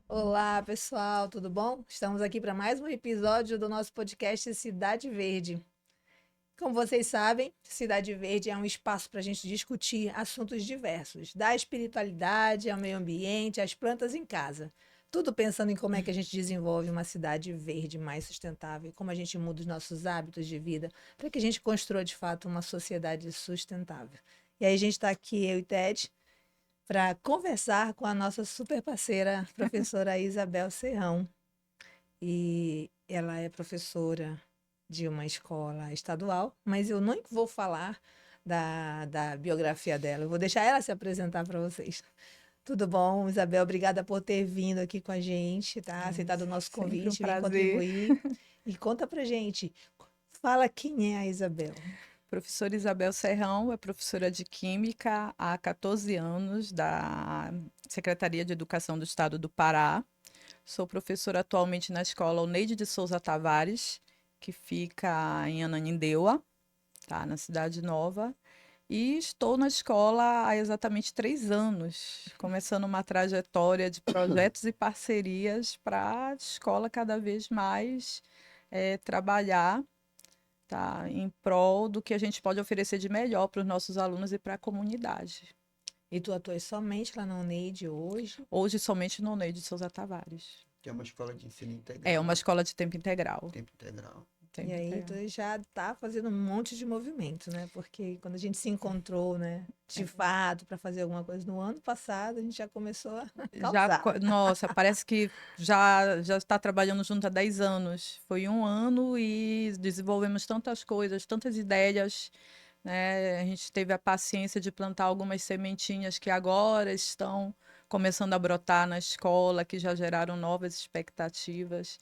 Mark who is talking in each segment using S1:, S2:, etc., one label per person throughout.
S1: Olá, pessoal, tudo bom? Estamos aqui para mais um episódio do nosso podcast Cidade Verde. Como vocês sabem, Cidade Verde é um espaço para a gente discutir assuntos diversos, da espiritualidade ao meio ambiente, às plantas em casa. Tudo pensando em como é que a gente desenvolve uma cidade verde mais sustentável, como a gente muda os nossos hábitos de vida, para que a gente construa de fato uma sociedade sustentável. E aí a gente está aqui, eu e Ted, para conversar com a nossa super parceira, professora Isabel Serrão. E ela é professora de uma escola estadual, mas eu não vou falar da biografia dela, eu vou deixar ela se apresentar para vocês. Tudo bom, Isabel? Obrigada por ter vindo aqui com a gente, tá? Aceitado o nosso
S2: Sempre um
S1: convite, vem
S2: prazer.
S1: contribuir. E conta pra gente, fala quem é a Isabel.
S2: Professora Isabel Serrão é professora de Química há 14 anos da Secretaria de Educação do Estado do Pará. Sou professora atualmente na escola Oneide de Souza Tavares, que fica em Ananindeua, tá, na Cidade Nova. E estou na escola há exatamente 3 anos, começando uma trajetória de projetos e parcerias para a escola cada vez mais trabalhar, tá, em prol do que a gente pode oferecer de melhor para os nossos alunos e para a comunidade.
S1: E tu atuas somente lá na UNEID hoje?
S2: Hoje, somente no Ney de Souza Tavares.
S3: Que é uma escola de ensino
S2: É
S3: integral,
S2: uma
S3: né?
S2: escola de tempo integral.
S3: Tempo integral.
S1: E
S2: Tempo
S1: aí tu
S2: integral.
S1: já tá fazendo um monte de movimento, né? Porque quando a gente se encontrou, né, de
S2: É.
S1: fato, para fazer alguma coisa no ano passado, a gente já começou a
S2: Já,
S1: causar.
S2: nossa, parece que já está trabalhando junto há 10 anos. Foi um ano e desenvolvemos tantas coisas, tantas ideias, né? A gente teve a paciência de plantar algumas sementinhas que agora estão começando a brotar na escola, que já geraram novas expectativas,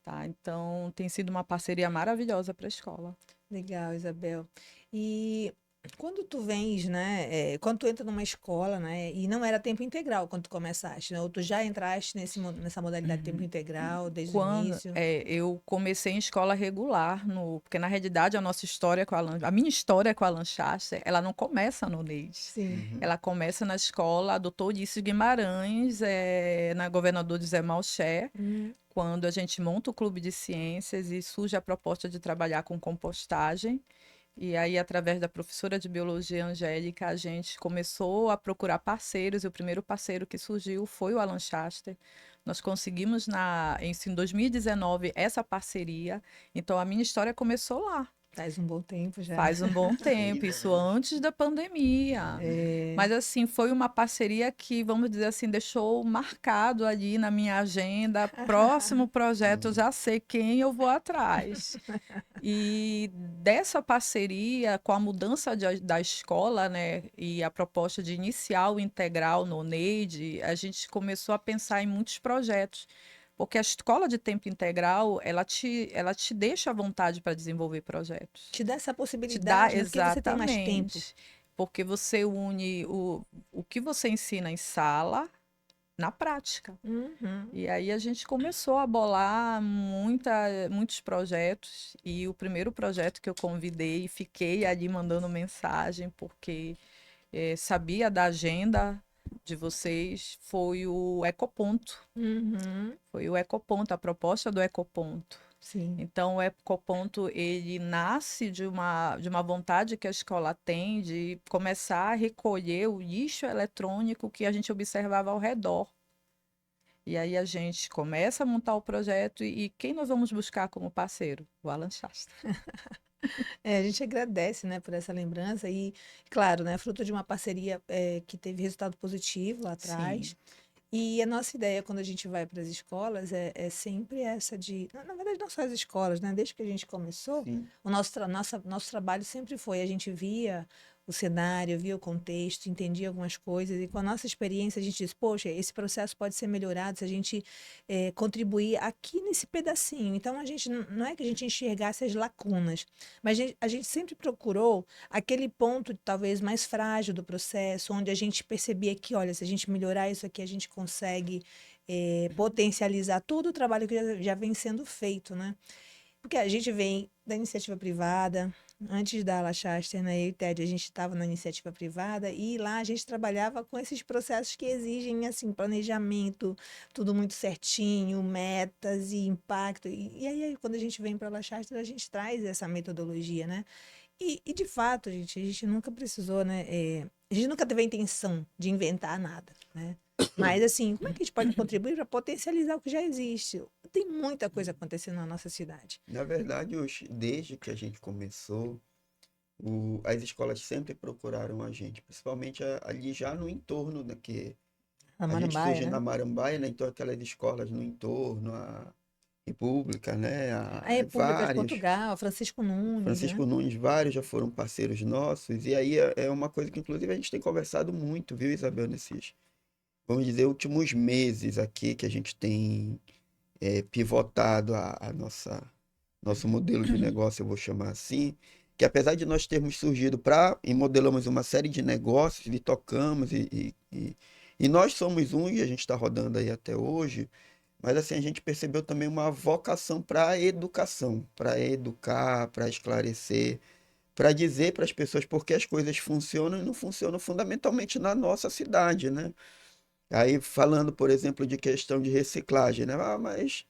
S2: tá? Então, tem sido uma parceria maravilhosa para a escola.
S1: Legal, Isabel. E quando tu vens, né, quando tu entra numa escola, né, e não era tempo integral quando tu começaste, né, ou tu já entraste nessa modalidade de tempo integral desde o
S2: Quando
S1: início?
S2: eu comecei em escola regular, porque na realidade a nossa história com a minha história com a Lancaster, ela não começa no NEIS.
S1: Sim.
S3: Uhum.
S2: Ela começa na escola Doutor Ulisses Guimarães, na Governador José Malcher,
S1: Hum.
S2: quando a gente monta o clube de ciências e surge a proposta de trabalhar com compostagem. E aí, através da professora de biologia Angélica, a gente começou a procurar parceiros, e o primeiro parceiro que surgiu foi o Alan Shaster. Nós conseguimos, em 2019, essa parceria. Então, a minha história começou lá.
S1: Faz um bom tempo já.
S2: Faz um bom tempo,
S3: 6
S2: isso
S3: anos.
S2: antes da pandemia.
S1: É,
S2: Mas assim, foi uma parceria que, vamos dizer assim, deixou marcado ali na minha agenda. Próximo projeto, eu
S3: Uhum.
S2: já sei quem eu vou atrás. E dessa parceria, com a mudança da escola, né, e a proposta de iniciar o integral no NEID, a gente começou a pensar em muitos projetos. Porque a escola de tempo integral, ela te deixa à vontade para desenvolver projetos.
S1: te dá essa
S2: Te dá
S1: possibilidade, né? Porque você tem mais tempo.
S2: exatamente. Porque você une o que você ensina em sala na prática.
S1: Uhum.
S2: E aí a gente começou a bolar muitos projetos. E o primeiro projeto que eu convidei e fiquei ali mandando mensagem, porque sabia da agenda de vocês, foi o Ecoponto.
S1: Uhum.
S2: Foi o Ecoponto, a proposta do Ecoponto.
S1: Sim.
S2: Então, o Ecoponto, ele nasce de uma vontade que a escola tem de começar a recolher o lixo eletrônico que a gente observava ao redor. E aí a gente começa a montar o projeto e quem nós vamos buscar como parceiro? O Alan Shasta.
S1: É, a gente agradece, né, por essa lembrança e, claro, né, fruto de uma parceria que teve resultado positivo lá
S2: Sim,
S1: atrás. E a nossa ideia quando a gente vai para as escolas é sempre essa de, na verdade, não só as escolas, né? Desde que a gente começou,
S3: Sim.
S1: nosso trabalho sempre foi, a gente via o cenário, via o contexto, entendia algumas coisas, e com a nossa experiência a gente diz, poxa, esse processo pode ser melhorado se a gente contribuir aqui nesse pedacinho. Então, a gente não é que a gente enxergasse as lacunas, mas a gente sempre procurou aquele ponto talvez mais frágil do processo, onde a gente percebia que, olha, se a gente melhorar isso aqui, a gente consegue potencializar todo o trabalho que já vem sendo feito, né? Porque a gente vem da iniciativa privada, antes da La Chaster, né, eu e o Ted, a gente estava na iniciativa privada e lá a gente trabalhava com esses processos que exigem, assim, planejamento, tudo muito certinho, metas e impacto. E aí, quando a gente vem para La Chaster, a gente traz essa metodologia, né? E de fato, gente, a gente nunca precisou, né? A gente nunca teve a intenção de inventar nada, né? Mas, assim, como é que a gente pode contribuir para potencializar o que já existe? Tem muita coisa acontecendo na nossa cidade.
S3: Na verdade, desde que a gente começou, as escolas sempre procuraram a gente, principalmente ali já no entorno, né, que
S1: Na
S3: a gente
S1: Marambaia,
S3: surge
S1: né?
S3: na Marambaia, né, então aquelas escolas no entorno, a República, né,
S1: A República de
S3: vários,
S1: Portugal, Francisco Nunes, né?
S3: Francisco Nunes, vários já foram parceiros nossos, e aí é uma coisa que inclusive a gente tem conversado muito, viu, Isabel, nesses, vamos dizer, últimos meses aqui, que a gente tem pivotado a nosso modelo de negócio, eu vou chamar assim, que apesar de nós termos surgido e modelamos uma série de negócios e tocamos, e nós somos um e a gente está rodando aí até hoje, mas assim, a gente percebeu também uma vocação para a educação, para educar, para esclarecer, para dizer para as pessoas por que as coisas funcionam e não funcionam fundamentalmente na nossa cidade, né? Aí falando, por exemplo, de questão de reciclagem, né? Ah, mas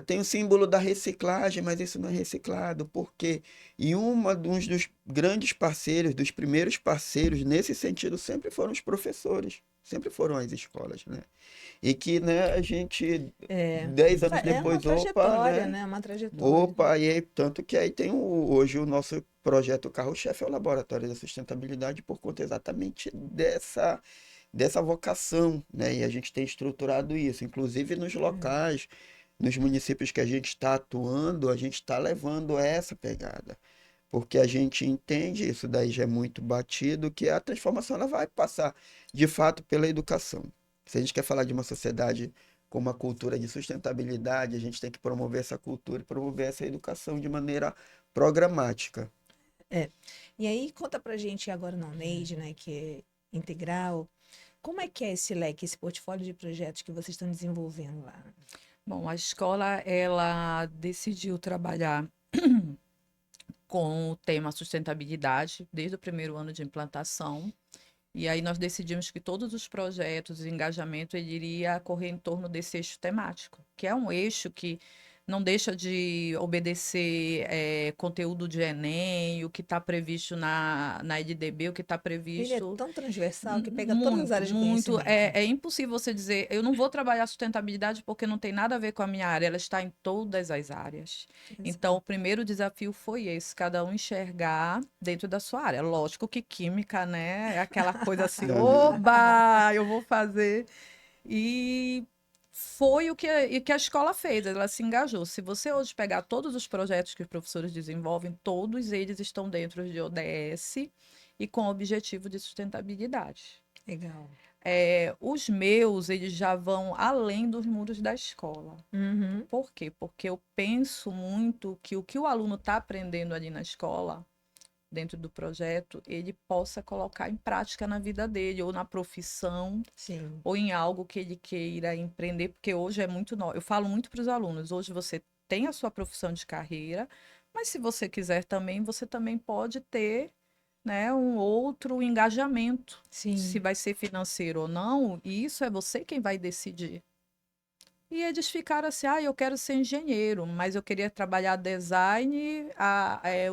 S3: tem o símbolo da reciclagem, mas isso não é reciclado. Por quê? E um dos grandes parceiros, dos primeiros parceiros nesse sentido, sempre foram os professores, sempre foram as escolas, né? E que, né, a gente,
S1: É,
S3: 10 anos
S1: é uma
S3: depois, opa,
S1: trajetória,
S3: né?
S1: né? Uma trajetória.
S3: Opa, e aí, tanto que aí tem hoje o nosso projeto carro-chefe é o Laboratório da Sustentabilidade por conta exatamente dessa vocação, né? E a gente tem estruturado isso, inclusive nos locais, nos municípios que a gente está atuando, a gente está levando essa pegada. Porque a gente entende, isso daí já é muito batido, que a transformação ela vai passar, de fato, pela educação. Se a gente quer falar de uma sociedade com uma cultura de sustentabilidade, a gente tem que promover essa cultura e promover essa educação de maneira programática.
S1: É. E aí, conta pra gente agora no Neide, né? Que é integral. Como é que é esse leque, esse portfólio de projetos que vocês estão desenvolvendo lá?
S2: Bom, a escola, ela decidiu trabalhar com o tema sustentabilidade desde o primeiro ano de implantação. E aí nós decidimos que todos os projetos e engajamento ele iria correr em torno desse eixo temático, que é um eixo que não deixa de obedecer conteúdo de Enem, o que está previsto na EDB, o que está
S1: Ele é
S2: previsto.
S1: tão transversal que pega todas as
S2: Muito,
S1: áreas de
S2: muito.
S1: conhecimento.
S2: É impossível você dizer, eu não vou trabalhar sustentabilidade porque não tem nada a ver com a minha área, ela está em todas as áreas. Então, o
S1: Exato.
S2: primeiro desafio foi esse, cada um enxergar dentro da sua área. Lógico que química, né, é aquela coisa assim,
S3: Aham.
S2: oba, eu vou fazer. E foi o que a escola fez, ela se engajou. Se você hoje pegar todos os projetos que os professores desenvolvem, todos eles estão dentro de ODS e com objetivo de sustentabilidade.
S1: Legal.
S2: Os meus, eles já vão além dos muros da escola.
S1: Uhum.
S2: Por quê? Porque eu penso muito que o que o aluno está aprendendo ali na escola, dentro do projeto, ele possa colocar em prática na vida dele, ou na profissão,
S1: Sim.
S2: ou em algo que ele queira empreender, porque hoje é muito novo. Eu falo muito para os alunos, hoje você tem a sua profissão de carreira, mas se você quiser também, você também pode ter, né, um outro engajamento. Se
S1: Sim.
S2: vai ser financeiro ou não, e isso é você quem vai decidir. E eles ficaram assim, eu quero ser engenheiro, mas eu queria trabalhar design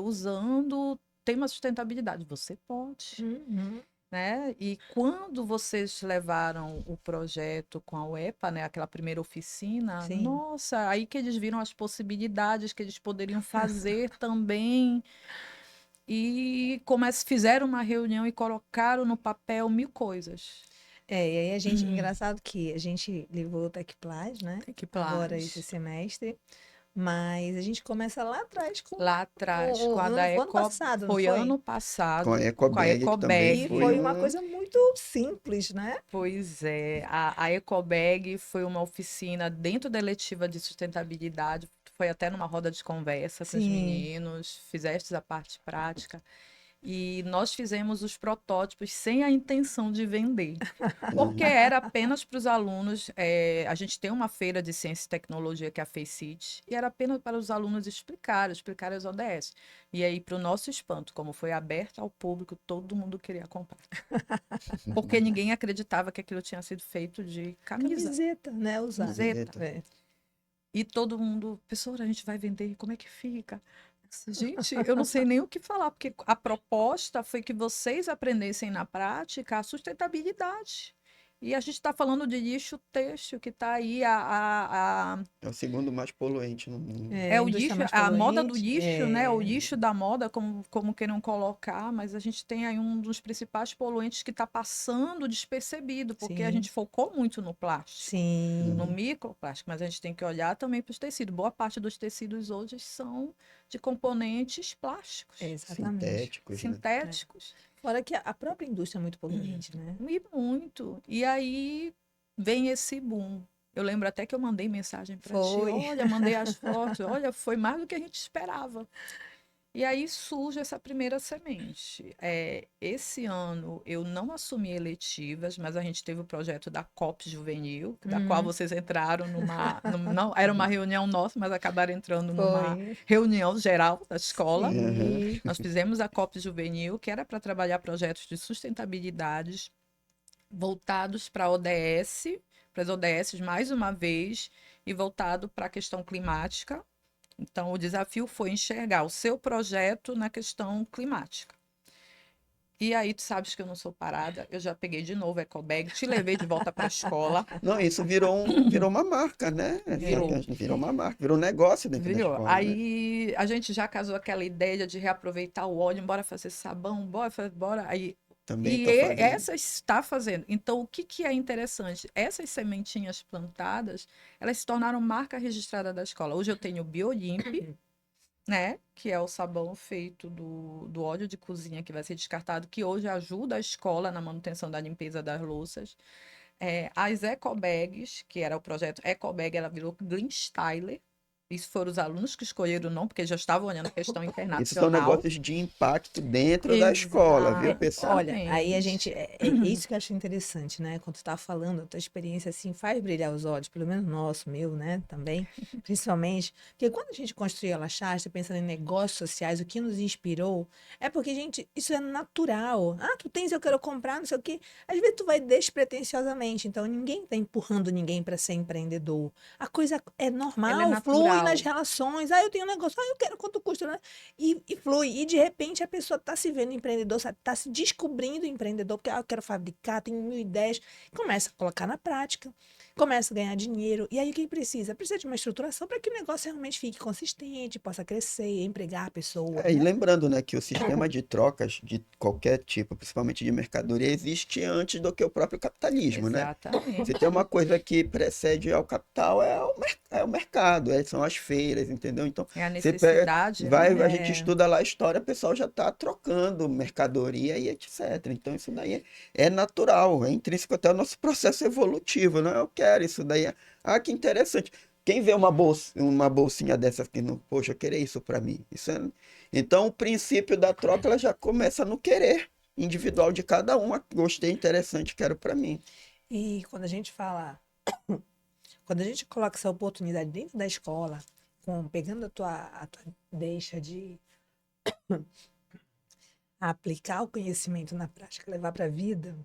S2: usando tema sustentabilidade. Você pode,
S1: Uhum.
S2: né? E quando vocês levaram o projeto com a UEPA, né, aquela primeira oficina,
S1: Sim.
S2: nossa, aí que eles viram as possibilidades que eles poderiam fazer também. E fizeram uma reunião e colocaram no papel mil coisas.
S1: E aí a gente, engraçado que a gente levou o Tecplas, né? Agora esse
S2: Equipage.
S1: semestre, mas a gente começa lá atrás com
S2: Lá atrás, com a da
S1: no ano
S2: Eco,
S1: passado, não
S2: foi
S1: foi?
S2: ano
S3: Com a
S2: passado, com a
S3: EcoBag, que também
S1: E
S3: foi
S1: foi
S2: Ecobag.
S1: uma
S3: um.
S1: coisa muito simples, né?
S2: Pois é, a Ecobag foi uma oficina dentro da eletiva de sustentabilidade, foi até numa roda de conversa com os
S1: Sim.
S2: meninos, fizeste a parte prática. E nós fizemos os protótipos sem a intenção de vender, porque era apenas para os alunos. A gente tem uma feira de ciência e tecnologia que é a FACEIT, e era apenas para os alunos explicar as ODS. E aí, para o nosso espanto, como foi aberto ao público, todo mundo queria comprar. Porque ninguém acreditava que aquilo tinha sido feito de camisa.
S1: Camiseta, né? Usada.
S2: Camiseta.
S1: É.
S2: E todo mundo, professora, a gente vai vender, como é que fica? Gente, eu não sei nem o que falar, porque a proposta foi que vocês aprendessem na prática a sustentabilidade. E a gente está falando de lixo têxtil, que está aí
S3: É o segundo mais poluente no mundo.
S2: é o
S1: indústria
S2: lixo,
S1: mais
S2: a moda do
S1: poluente,
S2: lixo, né? O lixo da moda, como queiram colocar, mas a gente tem aí um dos principais poluentes que está passando despercebido, porque a
S1: Sim.
S2: gente focou muito no plástico,
S1: Sim.
S2: no microplástico, mas a gente tem que olhar também para os tecidos. Boa parte dos tecidos hoje são de componentes plásticos,
S1: Exatamente.
S3: Sintéticos, né?
S2: sintéticos.
S1: Fora que a própria indústria é muito poluente, né?
S2: E muito. E aí vem esse boom. Eu lembro até que eu mandei mensagem para ti.
S1: Foi.
S2: Olha, mandei as fotos. Olha, foi mais do que a gente esperava. E aí surge essa primeira semente. Esse ano eu não assumi eletivas, mas a gente teve o projeto da COP Juvenil, da qual vocês entraram não, era uma reunião nossa, mas acabaram entrando numa
S1: Foi.
S2: reunião geral da escola.
S1: Sim.
S2: Nós fizemos a COP Juvenil, que era para trabalhar projetos de sustentabilidade voltados para ODS, para as ODSs mais uma vez, e voltado para a questão climática. Então, o desafio foi enxergar o seu projeto na questão climática. E aí, tu sabes que eu não sou parada, eu já peguei de novo ecobag, te levei de volta para a escola.
S3: Não, isso virou uma marca, né? Virou uma marca, virou um negócio dentro da
S2: Virou.
S3: escola, né?
S2: Aí a gente já casou aquela ideia de reaproveitar o óleo, bora fazer sabão, bora. Aí,
S3: Também
S2: e
S3: tô fazendo.
S2: essa está fazendo. Então, o que é interessante? Essas sementinhas plantadas, elas se tornaram marca registrada da escola. Hoje eu tenho o Biolimp, né? Que é o sabão feito do óleo de cozinha que vai ser descartado, que hoje ajuda a escola na manutenção da limpeza das louças. As ecobags, que era o projeto Ecobag, ela virou Green Styler. Isso foram os alunos que escolheram o nome, porque já estavam olhando a questão
S3: Isso são
S2: internacional.
S3: negócios de impacto dentro da escola, viu, pessoal?
S1: Olha, aí a
S2: Exatamente.
S1: gente. É isso que eu acho interessante, né? Quando tu tá falando, a tua experiência assim faz brilhar os olhos, pelo menos nosso, meu, né? Também. Principalmente. Porque quando a gente construiu a La Chasta, pensando em negócios sociais, o que nos inspirou é porque, gente, isso é natural. Ah, tu tens, eu quero comprar, não sei o quê. Às vezes tu vai despretensiosamente. Então, ninguém tá empurrando ninguém para ser empreendedor. A coisa é
S2: Ela é
S1: normal, flui
S2: natural.
S1: nas relações. Ah, eu tenho um negócio, ah, eu quero quanto custa, né? E flui. E de repente a pessoa está se vendo empreendedor, está se descobrindo empreendedor, porque eu quero fabricar, tenho 1000 ideias. Começa a colocar na prática, começa a ganhar dinheiro. E aí o que precisa? Precisa de uma estruturação para que o negócio realmente fique consistente, possa crescer, empregar a pessoa.
S3: E
S1: Né?
S3: lembrando, né, que o sistema de trocas de qualquer tipo, principalmente de mercadoria, existe antes do que o próprio capitalismo, né?
S2: Exatamente.
S3: Se tem uma coisa que precede ao capital, é o mercado, são as feiras, entendeu? Então,
S2: É a
S3: você pega,
S2: necessidade, né?
S3: a gente estuda lá a história, o pessoal já está trocando mercadoria e etc. Então, isso daí é natural, é intrínseco até ao nosso processo evolutivo, né? Eu quero isso daí. Ah, que interessante. Quem vê uma bolsinha dessa aqui, no, poxa, eu queria isso para mim. Então, o princípio da troca ela já começa no querer individual de cada um. Ah, gostei, interessante, quero para mim.
S1: E quando a gente fala, quando a gente coloca essa oportunidade dentro da escola, pegando a tua deixa de aplicar o conhecimento na prática, levar para a vida,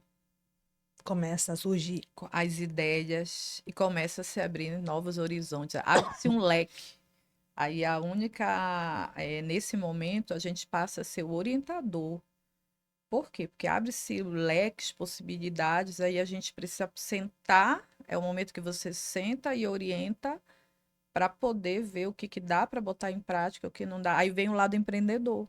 S1: começa a surgir.
S2: As ideias e começa a se abrir novos horizontes. Abre-se um leque. Aí nesse momento, a gente passa a ser o orientador. Por quê? Porque abre-se leques, possibilidades, aí a gente precisa sentar, é o momento que você senta e orienta para poder ver o que dá para botar em prática, o que não dá. Aí vem o lado empreendedor,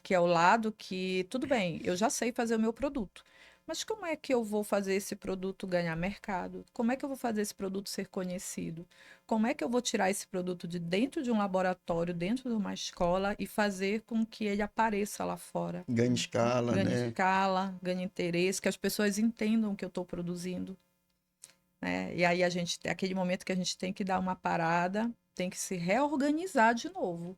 S2: que é o lado que, tudo bem, eu já sei fazer o meu produto, mas como é que eu vou fazer esse produto ganhar mercado? Como é que eu vou fazer esse produto ser conhecido? Como é que eu vou tirar esse produto de dentro de um laboratório, dentro de uma escola e fazer com que ele apareça lá fora?
S3: Ganha escala,
S2: Ganhe
S3: né?
S2: escala, ganhe interesse, que as pessoas entendam o que eu estou produzindo, né? E aí é aquele momento que a gente tem que dar uma parada, tem que se reorganizar de novo.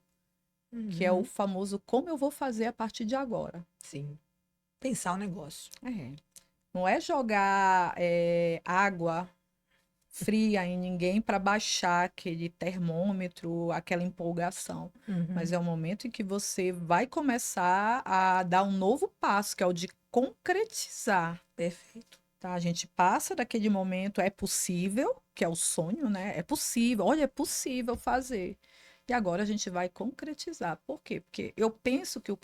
S2: que é o famoso como eu vou fazer a partir de agora.
S1: Sim. Pensar o negócio.
S2: Não é jogar água fria em ninguém para baixar aquele termômetro, aquela empolgação. Mas é o momento em que você vai começar a dar um novo passo, que é o de concretizar.
S1: Perfeito.
S2: Tá? A gente passa daquele momento, é possível, que é o sonho, né? É possível, olha, é possível fazer. E agora a gente vai concretizar. Por quê? Porque eu penso que os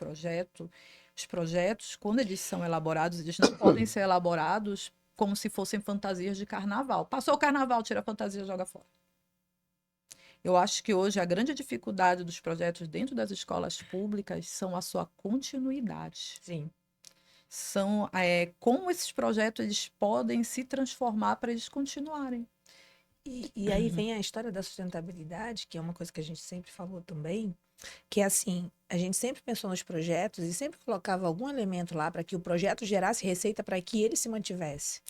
S2: projetos, quando eles são elaborados, eles não podem ser elaborados como se fossem fantasias de carnaval. Passou o carnaval, tira a fantasia, joga fora. Eu acho que hoje a grande dificuldade dos projetos dentro das escolas públicas são a sua continuidade.
S1: Sim.
S2: São como esses projetos eles podem se transformar para eles continuarem.
S1: E aí vem a história da sustentabilidade, que é uma coisa que a gente sempre falou também, que é assim, a gente sempre pensou nos projetos e sempre colocava algum elemento lá para que o projeto gerasse receita para que ele se mantivesse.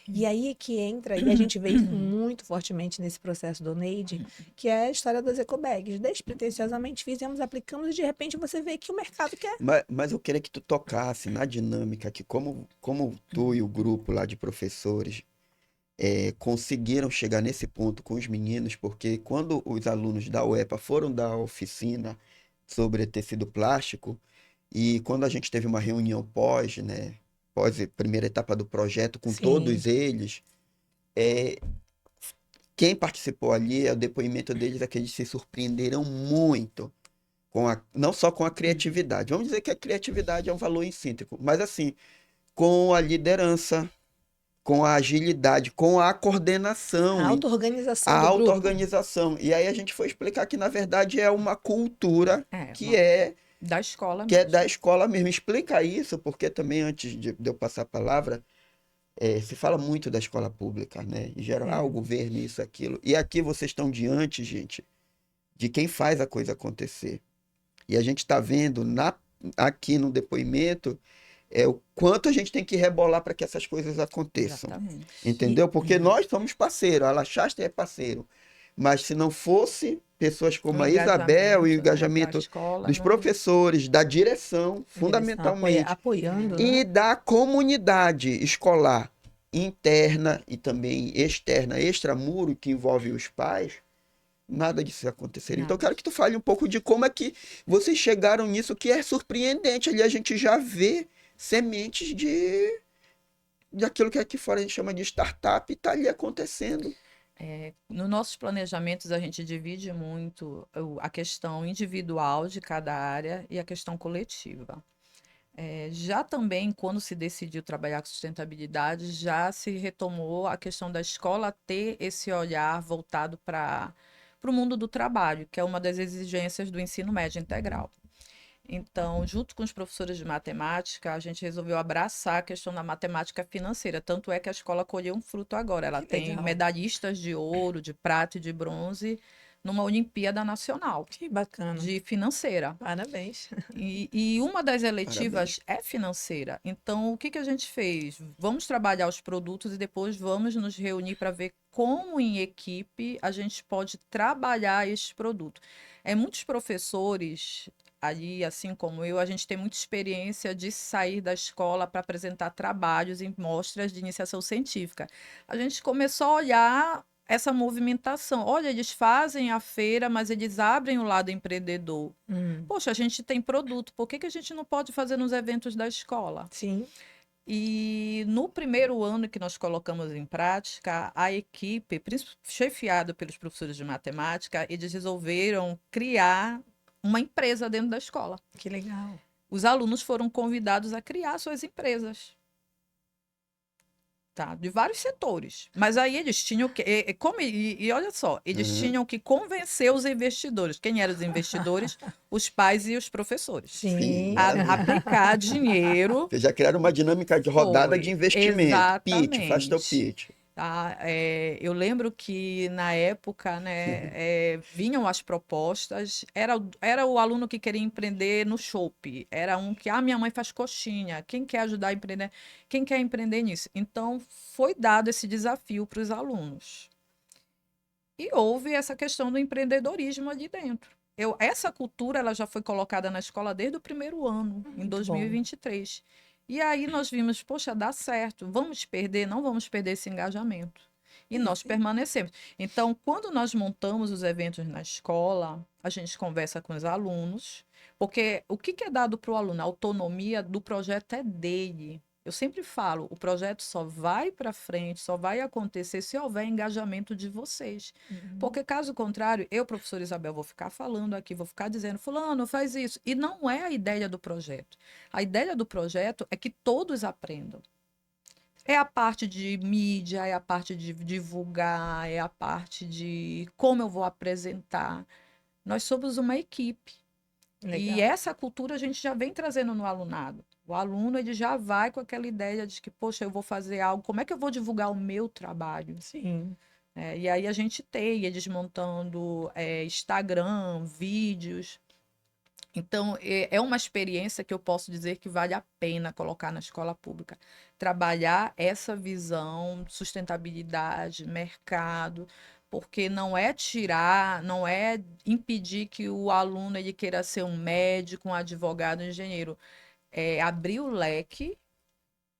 S1: E aí que entra, e a gente vê isso muito fortemente nesse processo do Neide, que é a história das ecobags. Despretensiosamente fizemos, aplicamos e de repente você vê que o mercado quer.
S3: Mas eu queria que tu tocasse na dinâmica que como tu e o grupo lá de professores conseguiram chegar nesse ponto com os meninos, porque quando os alunos da UEPA foram dar oficina sobre tecido plástico, e quando a gente teve uma reunião né, pós a primeira etapa do projeto com
S1: Sim.
S3: todos eles, quem participou ali, o depoimento deles é que eles se surpreenderam muito, não só com a criatividade. Vamos dizer que a criatividade é um valor intrínseco, mas assim, com a liderança, com a agilidade, com a coordenação,
S1: A
S3: a
S1: auto-organização do grupo.
S3: auto-organização. E aí a gente foi explicar que, na verdade, é uma cultura que é
S2: da escola
S3: que é
S2: mesmo.
S3: da escola mesmo. Explica isso, porque também, antes de eu passar a palavra, se fala muito da escola pública, né? Em geral, o governo, isso, aquilo. E aqui vocês estão diante, gente, de quem faz a coisa acontecer. E a gente está vendo aqui no depoimento o quanto a gente tem que rebolar para que essas coisas aconteçam.
S2: Exatamente.
S3: Entendeu? Porque nós somos parceiros, a La Chaste é parceiro. Mas se não fosse pessoas como a Isabel e o engajamento dos professores, da direção, fundamentalmente,
S1: apoiando,
S3: e
S1: né?
S3: da comunidade escolar interna e também externa, extramuro, que envolve os pais, nada disso aconteceria. Então, eu quero que tu fale um pouco de como é que vocês chegaram nisso, que é surpreendente. Ali a gente já vê sementes daquilo que aqui fora a gente chama de startup e está ali acontecendo.
S2: Nos nossos planejamentos, a gente divide muito a questão individual de cada área e a questão coletiva. Já também, quando se decidiu trabalhar com sustentabilidade, já se retomou a questão da escola ter esse olhar voltado para o mundo do trabalho, que é uma das exigências do ensino médio integral. Então, junto com os professores de matemática, a gente resolveu abraçar a questão da matemática financeira. Tanto é que a escola colheu um fruto agora. Ela tem medalhistas de ouro, de prata e de bronze numa Olimpíada Nacional.
S1: Que bacana.
S2: De financeira.
S1: Parabéns.
S2: E uma das eletivas é financeira. Então, o que a gente fez? Vamos trabalhar os produtos e depois vamos nos reunir para ver como, em equipe, a gente pode trabalhar esse produto. Muitos professores ali, assim como eu, a gente tem muita experiência de sair da escola para apresentar trabalhos em mostras de iniciação científica. A gente começou a olhar essa movimentação. Olha, eles fazem a feira, mas eles abrem o lado empreendedor. Poxa, a gente tem produto, por que a gente não pode fazer nos eventos da escola?
S1: Sim.
S2: E no primeiro ano que nós colocamos em prática, a equipe, chefiada pelos professores de matemática, eles resolveram criar uma empresa dentro da escola.
S1: Que legal.
S2: Os alunos foram convidados a criar suas empresas. Tá? De vários setores. Mas aí eles tinham que... E olha só, eles tinham que convencer os investidores. Quem eram os investidores? Os pais e os professores.
S1: Sim.
S2: Aplicar dinheiro.
S3: Vocês já criaram uma dinâmica de rodada de investimento.
S2: Exatamente.
S3: Pitch, faz teu pitch.
S2: Tá? Eu lembro que na época, né, vinham as propostas, era o aluno que queria empreender no shopping, era um que, minha mãe faz coxinha, quem quer ajudar a empreender? Quem quer empreender nisso? Então, foi dado esse desafio para os alunos. E houve essa questão do empreendedorismo ali dentro. essa cultura ela já foi colocada na escola desde o primeiro ano, em
S1: Muito
S2: 2023. E aí nós vimos, poxa, dá certo, vamos perder, não vamos perder esse engajamento. E nós permanecemos. Então, quando nós montamos os eventos na escola, a gente conversa com os alunos, porque o que é dado para o aluno? A autonomia do projeto é dele. Eu sempre falo, o projeto só vai para frente, só vai acontecer se houver engajamento de vocês. Porque, caso contrário, eu, professora Isabel, vou ficar falando aqui, vou ficar dizendo, fulano, faz isso. E não é a ideia do projeto. A ideia do projeto é que todos aprendam. É a parte de mídia, é a parte de divulgar, é a parte de como eu vou apresentar. Nós somos uma equipe.
S1: Legal.
S2: E essa cultura a gente já vem trazendo no alunado. O aluno ele já vai com aquela ideia de que, poxa, eu vou fazer algo, como é que eu vou divulgar o meu trabalho?
S1: Sim.
S2: E aí a gente tem eles montando Instagram, vídeos. Então, é uma experiência que eu posso dizer que vale a pena colocar na escola pública. Trabalhar essa visão, sustentabilidade, mercado, porque não é tirar, não é impedir que o aluno ele queira ser um médico, um advogado, um engenheiro. É abrir o leque.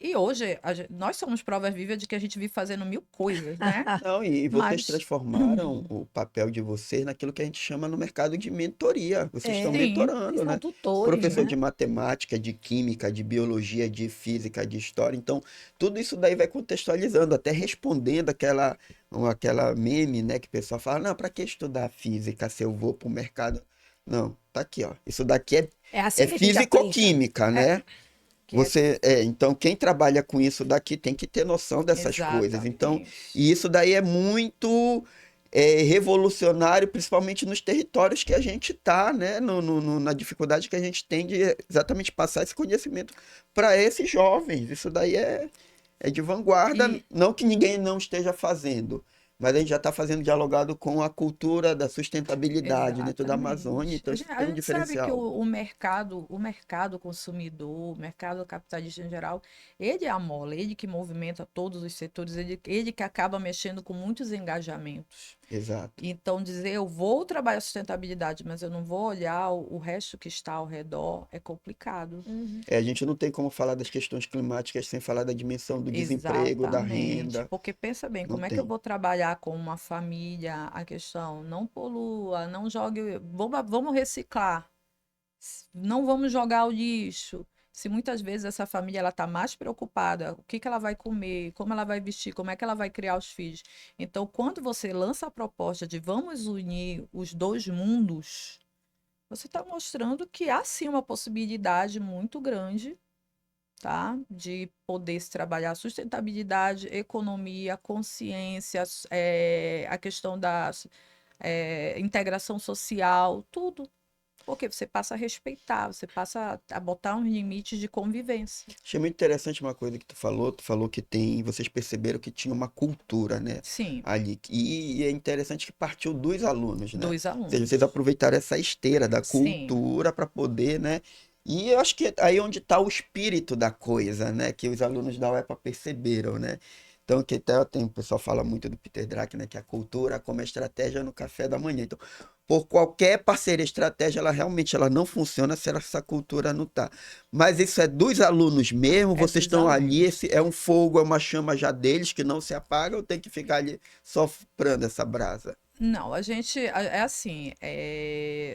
S2: E hoje, nós somos provas vivas de que a gente vive fazendo mil coisas, né?
S3: Não, e vocês
S2: Mas,
S3: transformaram o papel de vocês naquilo que a gente chama no mercado de mentoria. Vocês estão
S2: sim,
S3: mentorando,
S1: Eles são
S3: né?
S1: tutores,
S3: Professor
S1: né?
S3: de matemática, de química, de biologia, de física, de história. Então, tudo isso daí vai contextualizando, até respondendo aquela meme, né? Que o pessoal fala, não, para que estudar física se eu vou para o mercado? Não, tá aqui, ó. Isso daqui
S1: É assim
S3: é
S1: que a gente aplica.
S3: físico-química, né? Então, quem trabalha com isso daqui tem que ter noção dessas coisas. Então,
S2: exatamente.
S3: e isso daí é muito revolucionário, principalmente nos territórios que a gente está, né? Na dificuldade que a gente tem de exatamente passar esse conhecimento para esses jovens. Isso daí é de vanguarda,
S2: E,
S3: não que ninguém não esteja fazendo, mas a gente já está fazendo dialogado com a cultura da sustentabilidade dentro da Amazônia,
S2: exatamente.
S3: então
S2: A
S3: isso
S2: gente,
S3: tem
S2: a
S3: um
S2: gente sabe que
S3: diferencial.
S2: o mercado consumidor, o mercado capitalista em geral, ele é a mola, ele que movimenta todos os setores, ele que acaba mexendo com muitos engajamentos.
S3: Exato.
S2: Então, dizer eu vou trabalhar sustentabilidade, mas eu não vou olhar o resto que está ao redor, é complicado.
S3: A gente não tem como falar das questões climáticas sem falar da dimensão do desemprego, da
S2: Exatamente,
S3: renda.
S2: porque pensa bem,
S3: Não
S2: como é que eu
S3: tem.
S2: vou trabalhar com uma família a questão não polua, não jogue, vamos reciclar, não vamos jogar o lixo. Se muitas vezes essa família ela está mais preocupada, o que que ela vai comer, como ela vai vestir, como é que ela vai criar os filhos. Então, quando você lança a proposta de vamos unir os dois mundos, você está mostrando que há sim uma possibilidade muito grande, tá? De poder se trabalhar sustentabilidade, economia, consciência, a questão da integração social, tudo. Porque você passa a respeitar, você passa a botar uns limites de convivência.
S3: Achei muito interessante uma coisa que tu falou que tem, vocês perceberam que tinha uma cultura, né,
S2: Sim,
S3: ali. E é interessante que partiu dos alunos, né?
S2: dos
S3: Ou seja, vocês
S2: alunos.
S3: aproveitaram essa esteira da
S2: Sim,
S3: cultura para poder, né? E eu acho que é aí onde está o espírito da coisa, né? Que os alunos da UEPA perceberam, né? Então, que até o pessoal fala muito do Peter Drucker, né? Que a cultura como a estratégia no café da manhã. Então, por qualquer parceria estratégia, ela realmente ela não funciona se essa cultura não tá. Mas isso é dos alunos mesmo,
S2: é
S3: vocês
S2: dos
S3: estão ali,
S2: alunos.
S3: é um fogo, é uma chama já deles que não se apaga, ou tem que ficar ali soprando essa brasa?
S2: Não, é assim,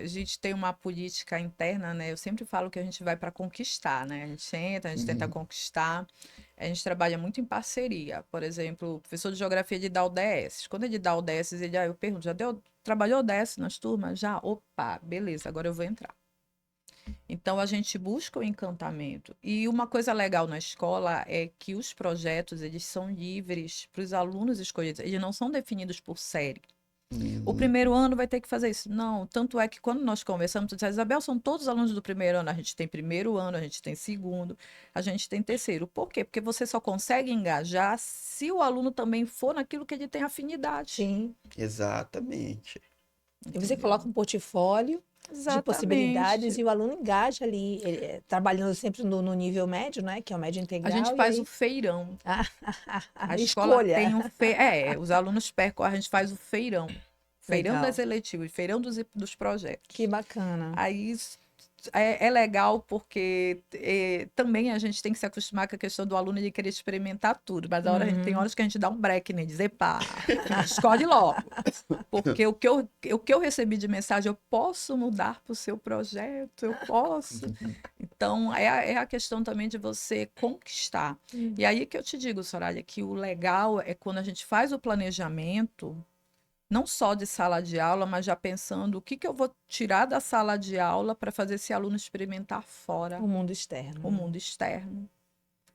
S2: a gente tem uma política interna, né? Eu sempre falo que a gente vai para conquistar, né? A gente tenta
S3: Uhum.
S2: conquistar, a gente trabalha muito em parceria. Por exemplo, o professor de geografia ele dá ODS. Quando ele dá ODS, eu pergunto, trabalhou ODS nas turmas? Já? Opa, beleza, agora eu vou entrar. Então a gente busca o encantamento. E uma coisa legal na escola é que os projetos, eles são livres para os alunos escolherem, eles não são definidos por série. O
S3: Uhum.
S2: primeiro ano vai ter que fazer isso. Não, tanto é que quando nós conversamos, tu disse, Isabel, são todos alunos do primeiro ano. A gente tem primeiro ano, a gente tem segundo, a gente tem terceiro. Por quê? Porque você só consegue engajar se o aluno também for naquilo que ele tem afinidade.
S1: Sim.
S3: Exatamente.
S1: E você
S2: Entendeu?
S1: coloca um portfólio de possibilidades
S2: Exatamente.
S1: e o aluno engaja ali, trabalhando sempre no nível médio, né? Que é o médio
S2: A gente
S1: integral, e
S2: faz o
S1: aí
S2: feirão. A escola
S1: escolha.
S2: tem os alunos percam, a gente faz o feirão. feirão
S1: Legal.
S2: das eletivas, feirão dos projetos.
S1: Que bacana.
S2: Aí é legal porque também a gente tem que se acostumar com a questão do aluno de querer experimentar tudo, mas tem horas que a gente dá um break nele, dizer, pá, escolhe logo. Porque o que eu recebi de mensagem, eu posso mudar para o seu projeto, eu posso. Então, é a questão também de você conquistar. E aí que eu te digo, Soraya, que o legal é quando a gente faz o planejamento, não só de sala de aula, mas já pensando o que eu vou tirar da sala de aula para fazer esse aluno experimentar fora
S1: O mundo externo.
S2: o mundo externo.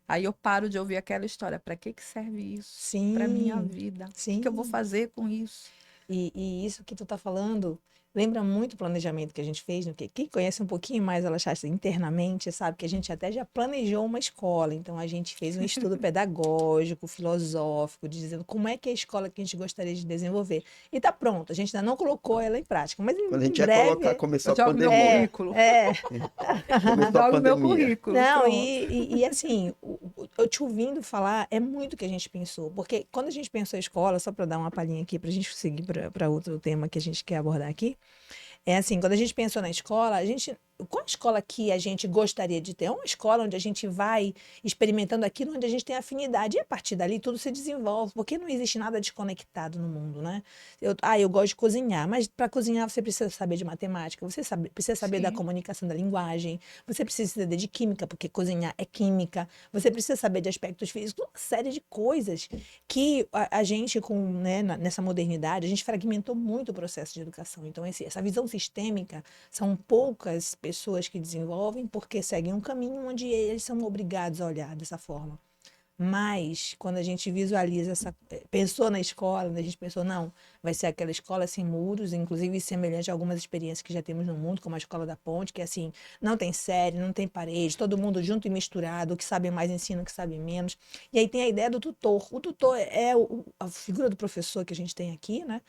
S2: Aí eu paro de ouvir aquela história, para que serve isso?
S1: Sim.
S2: Para minha vida.
S1: Sim.
S2: O que eu vou fazer com isso?
S1: E isso que tu tá falando lembra muito o planejamento que a gente fez, né? Porque quem conhece um pouquinho mais a La Chasse internamente sabe que a gente até já planejou uma escola. Então a gente fez um estudo pedagógico, filosófico, dizendo como é que é a escola que a gente gostaria de desenvolver. E tá pronto, a gente ainda não colocou ela em prática, mas
S3: Quando a gente
S1: em
S3: ia
S1: breve...
S3: colocar, começou
S2: Eu
S3: a
S2: jogo meu
S3: pandemia.
S2: currículo.
S3: Começou a
S2: Jogo meu
S3: pandemia.
S2: currículo.
S1: Não,
S2: pronto.
S1: e assim, eu te ouvindo falar, é muito o que a gente pensou. Porque quando a gente pensou a escola, só para dar uma palhinha aqui, para a gente seguir para outro tema que a gente quer abordar aqui, é assim, quando a gente pensou na escola, qual a escola que a gente gostaria de ter? É uma escola onde a gente vai experimentando aquilo onde a gente tem afinidade. E a partir dali tudo se desenvolve, porque não existe nada desconectado no mundo, né? Eu gosto de cozinhar, mas para cozinhar você precisa saber de matemática, precisa saber da
S2: Sim.
S1: comunicação da linguagem, você precisa saber de química, porque cozinhar é química, você precisa saber de aspectos físicos, uma série de coisas que a gente, né, nessa modernidade, a gente fragmentou muito o processo de educação. Então, essa visão sistêmica, são poucas pessoas que desenvolvem porque seguem um caminho onde eles são obrigados a olhar dessa forma. Mas, quando a gente visualiza pensou na escola, a gente pensou, não, vai ser aquela escola sem muros, inclusive semelhante a algumas experiências que já temos no mundo, como a Escola da Ponte, que é assim, não tem série, não tem parede, todo mundo junto e misturado, o que sabe mais ensina, o que sabe menos. E aí tem a ideia do tutor. O tutor é a figura do professor que a gente tem aqui, né?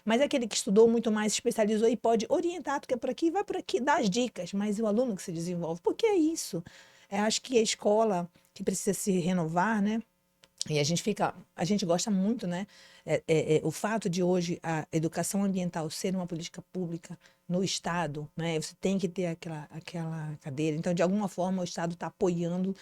S1: Mas é aquele que estudou muito mais, se especializou e pode orientar, tu quer por aqui, vai por aqui, dá as dicas, mas o aluno que se desenvolve. Porque é isso. Acho que a escola que precisa se renovar, né? E a gente gosta muito, né? O fato de hoje a educação ambiental ser uma política pública no Estado, né? Você tem que ter aquela cadeira. Então, de alguma forma, o Estado está apoiando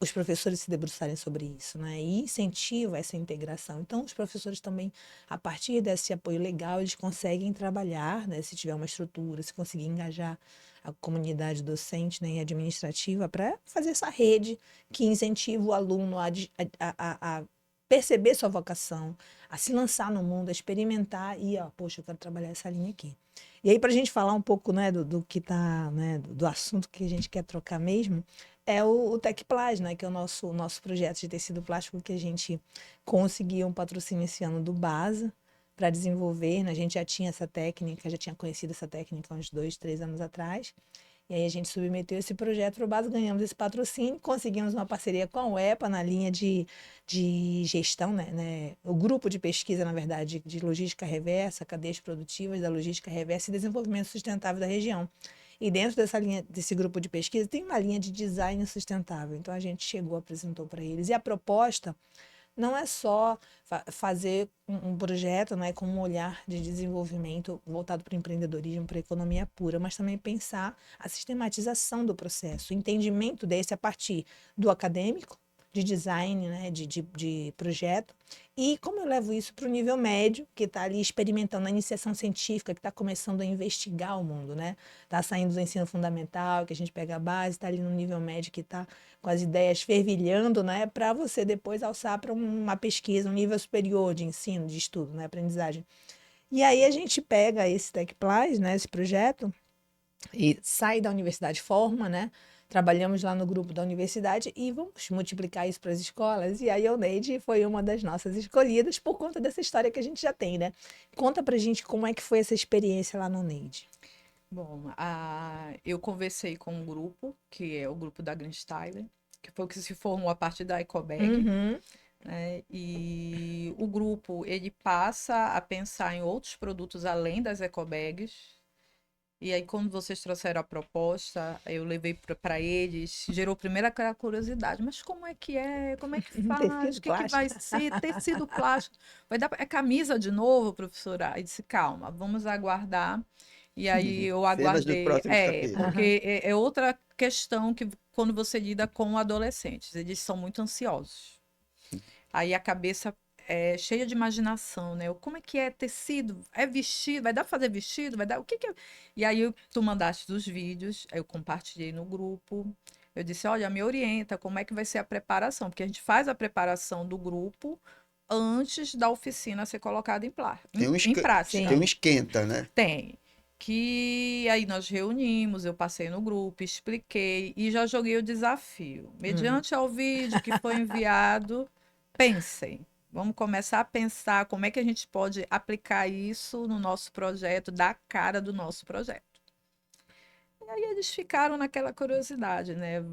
S1: os professores se debruçarem sobre isso, né? E incentiva essa integração. Então, os professores também, a partir desse apoio legal, eles conseguem trabalhar, né? Se tiver uma estrutura, se conseguir engajar a comunidade docente, né, e administrativa para fazer essa rede que incentiva o aluno a perceber sua vocação, a se lançar no mundo, a experimentar e, ó, poxa, eu quero trabalhar essa linha aqui. E aí, para a gente falar um pouco, né, do que tá, né, do assunto que a gente quer trocar mesmo, é o Tecplas, né, que é o nosso projeto de tecido plástico que a gente conseguiu um patrocínio esse ano do BASA para desenvolver, né? A gente já tinha essa técnica, já tinha conhecido essa técnica há uns 2, 3 anos atrás. E aí a gente submeteu esse projeto para o BASA, ganhamos esse patrocínio, conseguimos uma parceria com a UEPA na linha de gestão, né? O grupo de pesquisa, na verdade, de logística reversa, cadeias produtivas da logística reversa e desenvolvimento sustentável da região. E dentro desse grupo de pesquisa, tem uma linha de design sustentável. Então, a gente chegou, apresentou para eles. E a proposta não é só fazer um projeto, né, com um olhar de desenvolvimento voltado para o empreendedorismo, para a economia pura, mas também pensar a sistematização do processo, o entendimento desse a partir do acadêmico, de design, né, de projeto, e como eu levo isso para o nível médio, que está ali experimentando a iniciação científica, que está começando a investigar o mundo, né? Está saindo do ensino fundamental, que a gente pega a base, está ali no nível médio, que está com as ideias fervilhando, né? Para você depois alçar para uma pesquisa, um nível superior de ensino, de estudo, né? Aprendizagem. E aí a gente pega esse Tecplas, né? Esse projeto, e sai da universidade, forma, né? Trabalhamos lá no grupo da universidade e vamos multiplicar isso para as escolas. E aí a Oneide foi uma das nossas escolhidas por conta dessa história que a gente já tem, né? Conta pra gente como é que foi essa experiência lá no Oneide.
S2: Bom, eu conversei com um grupo, que é o grupo da Green Styler, que foi o que se formou a partir da Ecobag, né? E o grupo, ele passa a pensar em outros produtos além das ecobags, E aí, quando vocês trouxeram a proposta, eu levei para eles, gerou primeiro aquela curiosidade. Mas como é que é? Como é que faz? O
S1: Tecido
S2: que que vai
S1: plástico.
S2: ser? Tecido plástico. Vai dar... É camisa de novo, professora? Aí disse, calma, vamos aguardar. E aí eu
S3: Cenas dos
S2: aguardei.
S3: próximos capítulos.
S2: Porque é outra questão que quando você lida com adolescentes, eles são muito ansiosos. Aí a cabeça é cheia de imaginação, né? Como é que é tecido? É vestido? Vai dar pra fazer vestido? Vai dar? O que que é? E aí tu mandaste os vídeos, aí eu compartilhei no grupo. Eu disse, olha, me orienta, como é que vai ser a preparação? Porque a gente faz a preparação do grupo antes da oficina ser colocada em prática.
S3: Tem um esquenta, né?
S2: Tem. Que aí nós reunimos, eu passei no grupo, expliquei e já joguei o desafio. Mediante ao vídeo que foi enviado, pensem. Vamos começar a pensar como é que a gente pode aplicar isso no nosso projeto, dar a cara do nosso projeto. E aí eles ficaram naquela curiosidade, né?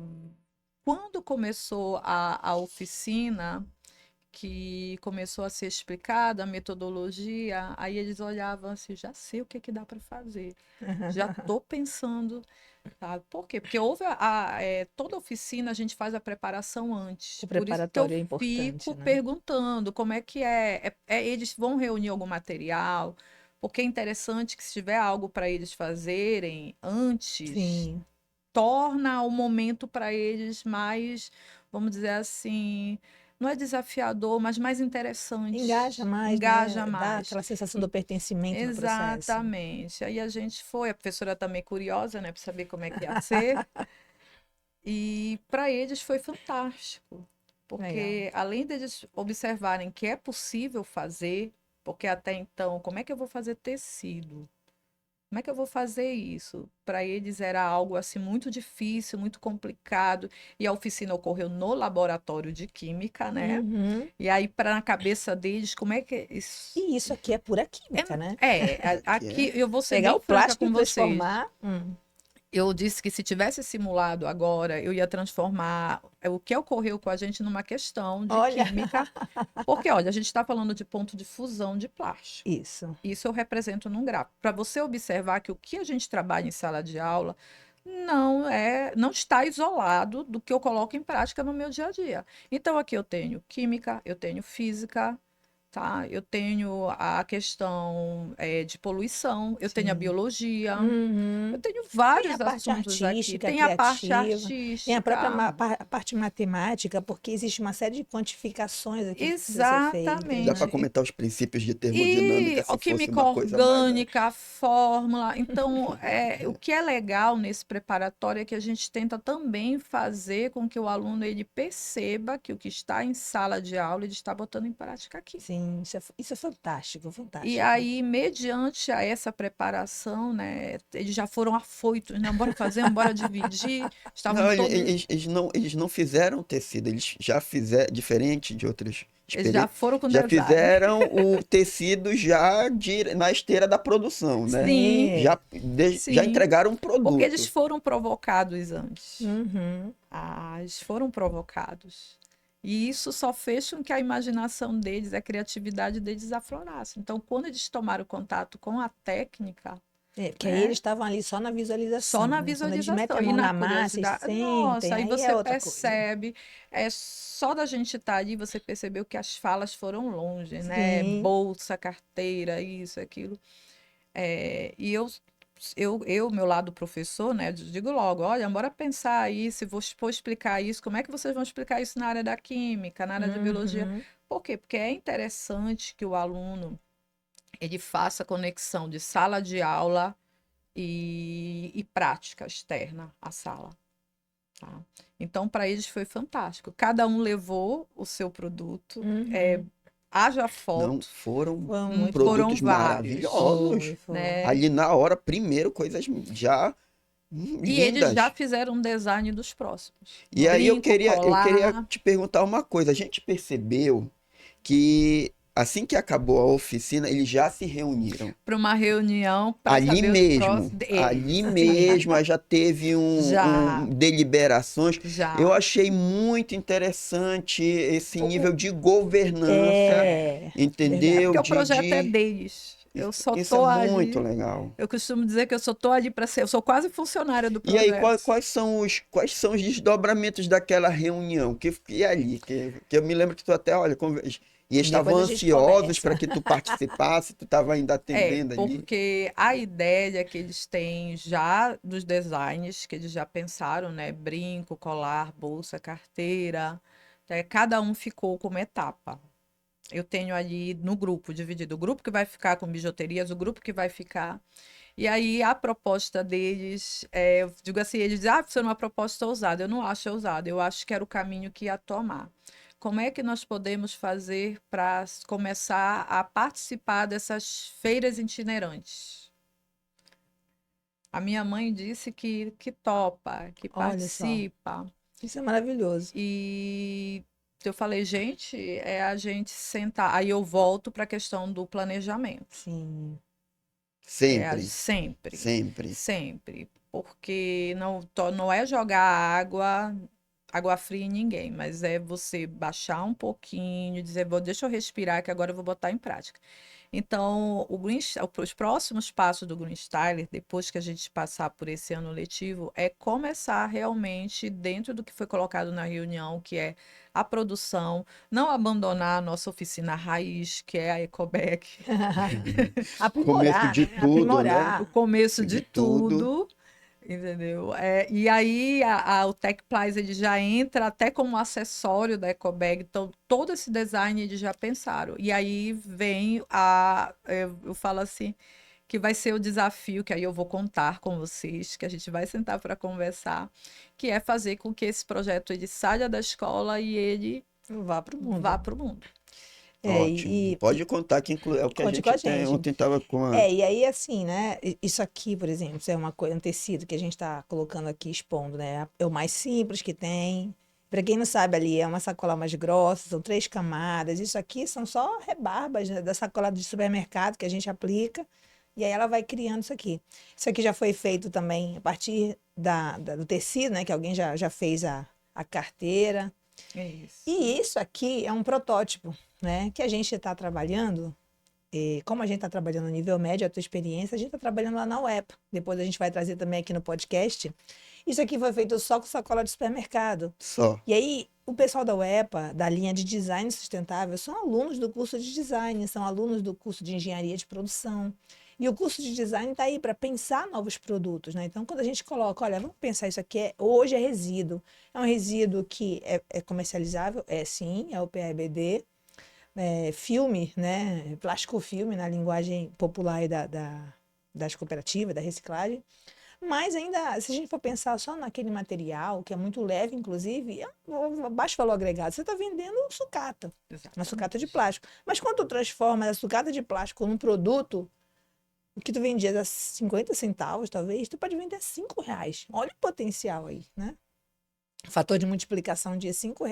S2: Quando começou a oficina, que começou a ser explicada a metodologia, aí eles olhavam assim, já sei o que que dá para fazer, já estou pensando, tá? Por quê? Porque houve toda oficina a gente faz a preparação antes,
S1: O
S2: por isso que eu
S1: preparatório é importante,
S2: fico
S1: né?
S2: perguntando como é que eles vão reunir algum material, porque é interessante que se tiver algo para eles fazerem antes,
S1: Sim.
S2: torna o momento para eles mais, vamos dizer assim, não é desafiador, mas mais interessante.
S1: Engaja mais,
S2: Engaja
S1: né? Dá
S2: mais.
S1: aquela sensação do pertencimento no processo.
S2: Exatamente. Aí a gente foi, a professora também curiosa, né, para saber como é que ia ser. E para eles foi fantástico, porque além deles observarem que é possível fazer, porque até então, como é que eu vou fazer tecido? Como é que eu vou fazer isso? Para eles era algo assim muito difícil, muito complicado. E a oficina ocorreu no laboratório de química, né?
S1: Uhum.
S2: E aí, para na cabeça deles, como é que é isso?
S1: E isso aqui é pura química, né?
S2: Aqui eu vou ser
S1: Pegar
S2: bem
S1: o
S2: franca
S1: plástico
S2: com
S1: e
S2: vocês.
S1: transformar.
S2: Eu disse que se tivesse simulado agora, eu ia transformar o que ocorreu com a gente numa questão de
S1: Olha.
S2: química. Porque, olha, a gente está falando de ponto de fusão de plástico.
S1: Isso.
S2: Isso eu represento num gráfico. Para você observar que o que a gente trabalha em sala de aula não está isolado do que eu coloco em prática no meu dia a dia. Então, aqui eu tenho química, eu tenho física, tá? Eu tenho a questão de poluição, eu tenho a
S1: Sim.
S2: biologia, eu
S1: Uhum.
S2: tenho
S1: Tem
S2: vários
S1: a parte
S2: assuntos aqui.
S1: artística,
S2: Tem a parte
S1: criativa, tem a própria
S2: artística.
S1: a parte matemática, porque existe uma série de quantificações aqui que precisa ser feitas,
S3: Dá para
S1: né?
S2: Exatamente.
S3: comentar os princípios de
S2: E
S3: termodinâmica
S2: a
S3: se fosse
S2: química
S3: uma coisa mais.
S2: orgânica, a fórmula. Então, o que é legal nesse preparatório é que a gente tenta também fazer com que o aluno ele perceba que o que está em sala de aula ele está botando em prática aqui.
S1: Sim, isso é fantástico,
S2: E
S1: fantástico.
S2: aí, mediante a essa preparação, né, eles já foram afoitos, né? Bora fazer, bora dividir. Estavam
S3: Não,
S2: todos.
S3: eles não fizeram tecido, eles já fizeram, diferente de outras
S2: Eles já
S3: experiências,
S2: foram com
S3: já
S2: design.
S3: fizeram o tecido já na esteira da produção, né?
S2: Sim,
S3: Já
S2: sim.
S3: entregaram um produto.
S2: Porque eles foram provocados antes.
S1: Uhum.
S2: Eles foram provocados. E isso só fez com que a imaginação deles, a criatividade deles aflorasse. Então, quando eles tomaram contato com a técnica,
S1: Porque aí eles estavam ali só na visualização,
S2: só na
S1: né? Quando eles metem
S2: visualização
S1: a
S2: e
S1: mão
S2: na
S1: na massa e
S2: curiosidade.
S1: sentem,
S2: Nossa, aí
S1: aí
S2: você
S1: é outra coisa.
S2: percebe, só da gente estar ali, você percebeu que as falas foram longe, né?
S1: Sim.
S2: Bolsa, carteira, isso, aquilo. E meu lado professor, né, eu digo logo, olha, bora pensar aí, se for explicar isso, como é que vocês vão explicar isso na área da química, na área de biologia?
S1: Uhum.
S2: Por quê? Porque é interessante que o aluno, ele faça conexão de sala de aula e prática externa à sala. Tá? Então, para eles foi fantástico. Cada um levou o seu produto,
S1: Uhum.
S2: haja foto.
S3: Não, foram
S1: Muito
S3: produtos
S2: foram vários.
S3: maravilhosos.
S1: Foi.
S2: Né?
S3: Ali na hora, primeiro, coisas já
S2: E eles
S3: lindas.
S2: já fizeram um design dos próximos.
S3: E aí eu
S2: Brinco,
S3: queria
S2: colar.
S3: te perguntar uma coisa. A gente percebeu que assim que acabou a oficina, eles já se reuniram.
S2: Para uma reunião para
S3: Ali
S2: saber os
S3: mesmo,
S2: próximos.
S3: ali mesmo, já teve
S2: Já.
S3: deliberações.
S2: Já.
S3: Eu achei muito interessante esse nível de governança,
S1: É,
S3: entendeu?
S2: Porque o projeto é deles. Eu só
S3: Isso
S2: tô
S3: é muito
S2: ali.
S3: legal.
S2: Eu costumo dizer que eu só tô ali para ser, eu sou quase funcionária do
S3: E aí,
S2: projeto.
S3: quais são os desdobramentos daquela reunião? E ali? Que eu me lembro que tu até, olha, e estavam
S1: Depois a gente
S3: ansiosos para
S1: conversa.
S3: que tu participasse, tu estava ainda
S2: É,
S3: atendendo ali.
S2: porque a ideia que eles têm já dos designs, que eles já pensaram, né? Brinco, colar, bolsa, carteira, cada um ficou com uma etapa. Eu tenho ali no grupo dividido, o grupo que vai ficar com bijuterias, o grupo que vai ficar. E aí a proposta deles, eu digo assim, eles dizem, isso é uma proposta ousada. Eu não acho ousada, eu acho que era o caminho que ia tomar. Como é que nós podemos fazer para começar a participar dessas feiras itinerantes? A minha mãe disse que topa, que
S1: Olha só,
S2: participa.
S1: isso é maravilhoso.
S2: E eu falei, gente, é a gente sentar. Aí eu volto para a questão do planejamento.
S1: Sim.
S3: Sempre,
S2: Sempre,
S3: sempre.
S2: sempre. Porque não é jogar água fria em ninguém, mas é você baixar um pouquinho, dizer, deixa eu respirar que agora eu vou botar em prática. Então, os próximos passos do Green Styler, depois que a gente passar por esse ano letivo, é começar realmente dentro do que foi colocado na reunião, que é a produção, não abandonar a nossa oficina raiz, que é a Ecobag,
S3: Começo
S1: Aprimorar,
S3: de
S1: né?
S3: tudo, né?
S2: o
S1: Aprimorar.
S2: começo
S3: De
S2: de
S3: tudo.
S2: tudo, entendeu? E aí o Tech Plies ele já entra até como acessório da Ecobag, então todo esse design eles já pensaram. E aí vem eu falo assim, que vai ser o desafio, que aí eu vou contar com vocês, que a gente vai sentar para conversar, que é fazer com que esse projeto ele saia da escola e ele
S1: Vá para o
S2: vá
S1: mundo.
S2: para o mundo.
S3: Ótimo. Pode contar que é o que a
S1: Conte com a
S3: gente tem.
S1: gente.
S3: Ontem estava com a.
S1: E aí assim, né? Isso aqui, por exemplo, isso é uma coisa, um tecido que a gente está colocando aqui, expondo, né? É o mais simples que tem. Para quem não sabe ali, é uma sacola mais grossa, são 3 camadas. Isso aqui são só rebarbas, né, da sacola de supermercado que a gente aplica. E aí ela vai criando isso aqui. Isso aqui já foi feito também a partir do tecido, né? Que alguém já fez a carteira.
S2: É isso.
S1: E isso aqui é um protótipo, né? Que a gente está trabalhando. E como a gente está trabalhando no nível médio, a tua experiência, a gente está trabalhando lá na UEPA. Depois a gente vai trazer também aqui no podcast. Isso aqui foi feito só com sacola de supermercado.
S3: Só.
S1: E aí, o pessoal da UEPA, da linha de design sustentável, são alunos do curso de design, são alunos do curso de engenharia de produção. E o curso de design está aí para pensar novos produtos, né? Então, quando a gente coloca, olha, vamos pensar isso aqui, hoje é resíduo. É um resíduo que é comercializável? É sim, é o PABD. Filme, né? Plástico filme, na linguagem popular aí das cooperativas, da reciclagem. Mas ainda, se a gente for pensar só naquele material, que é muito leve, inclusive, é um baixo valor agregado. Você está vendendo sucata, uma sucata de
S2: Exatamente.
S1: plástico. Mas quando tu transforma a sucata de plástico num produto, o que tu vendia a 50 centavos, talvez, tu pode vender a R$ 5. Olha o potencial aí, né? O fator de multiplicação de R$ 5.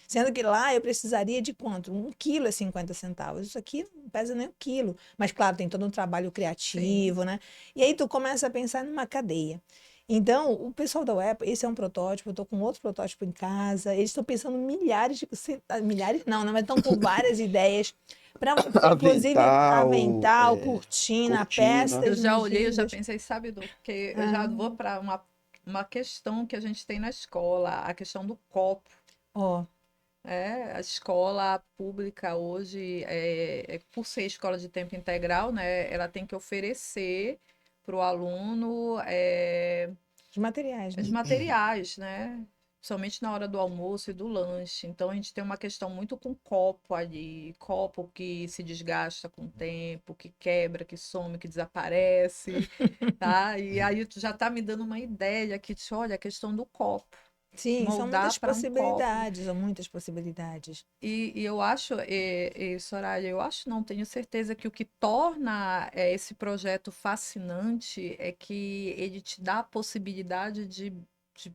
S1: Sendo que lá eu precisaria de quanto? 1 quilo é 50 centavos. Isso aqui não pesa nem 1 quilo. Mas, claro, tem todo um trabalho criativo, né? E aí tu começa a pensar numa cadeia. Então, o pessoal da UEPA, esse é um protótipo, eu estou com outro protótipo em casa, eles estão pensando milhares milhares não, mas estão com várias ideias para você, inclusive,
S3: Avental,
S1: avental, cortina,
S3: cortina.
S2: Eu
S1: peças
S2: já olhei, eu já
S1: medidas.
S2: pensei, sabe, Du, porque eu já
S1: Ah,
S2: vou para uma questão que a gente tem na escola, a questão do copo.
S1: ó,
S2: A escola pública hoje, por ser escola de tempo integral, né, ela tem que oferecer para o aluno
S1: os materiais,
S2: os
S1: né?
S2: materiais, né? Somente na hora do almoço e do lanche. Então a gente tem uma questão muito com copo ali, copo que se desgasta com o tempo, que quebra, que some, que desaparece, tá? E aí tu já tá me dando uma ideia que, olha, a questão do copo,
S1: Sim,
S2: moldar para um copo.
S1: são muitas possibilidades.
S2: E eu acho, Soraya, eu acho, não tenho certeza que o que torna esse projeto fascinante é que ele te dá a possibilidade de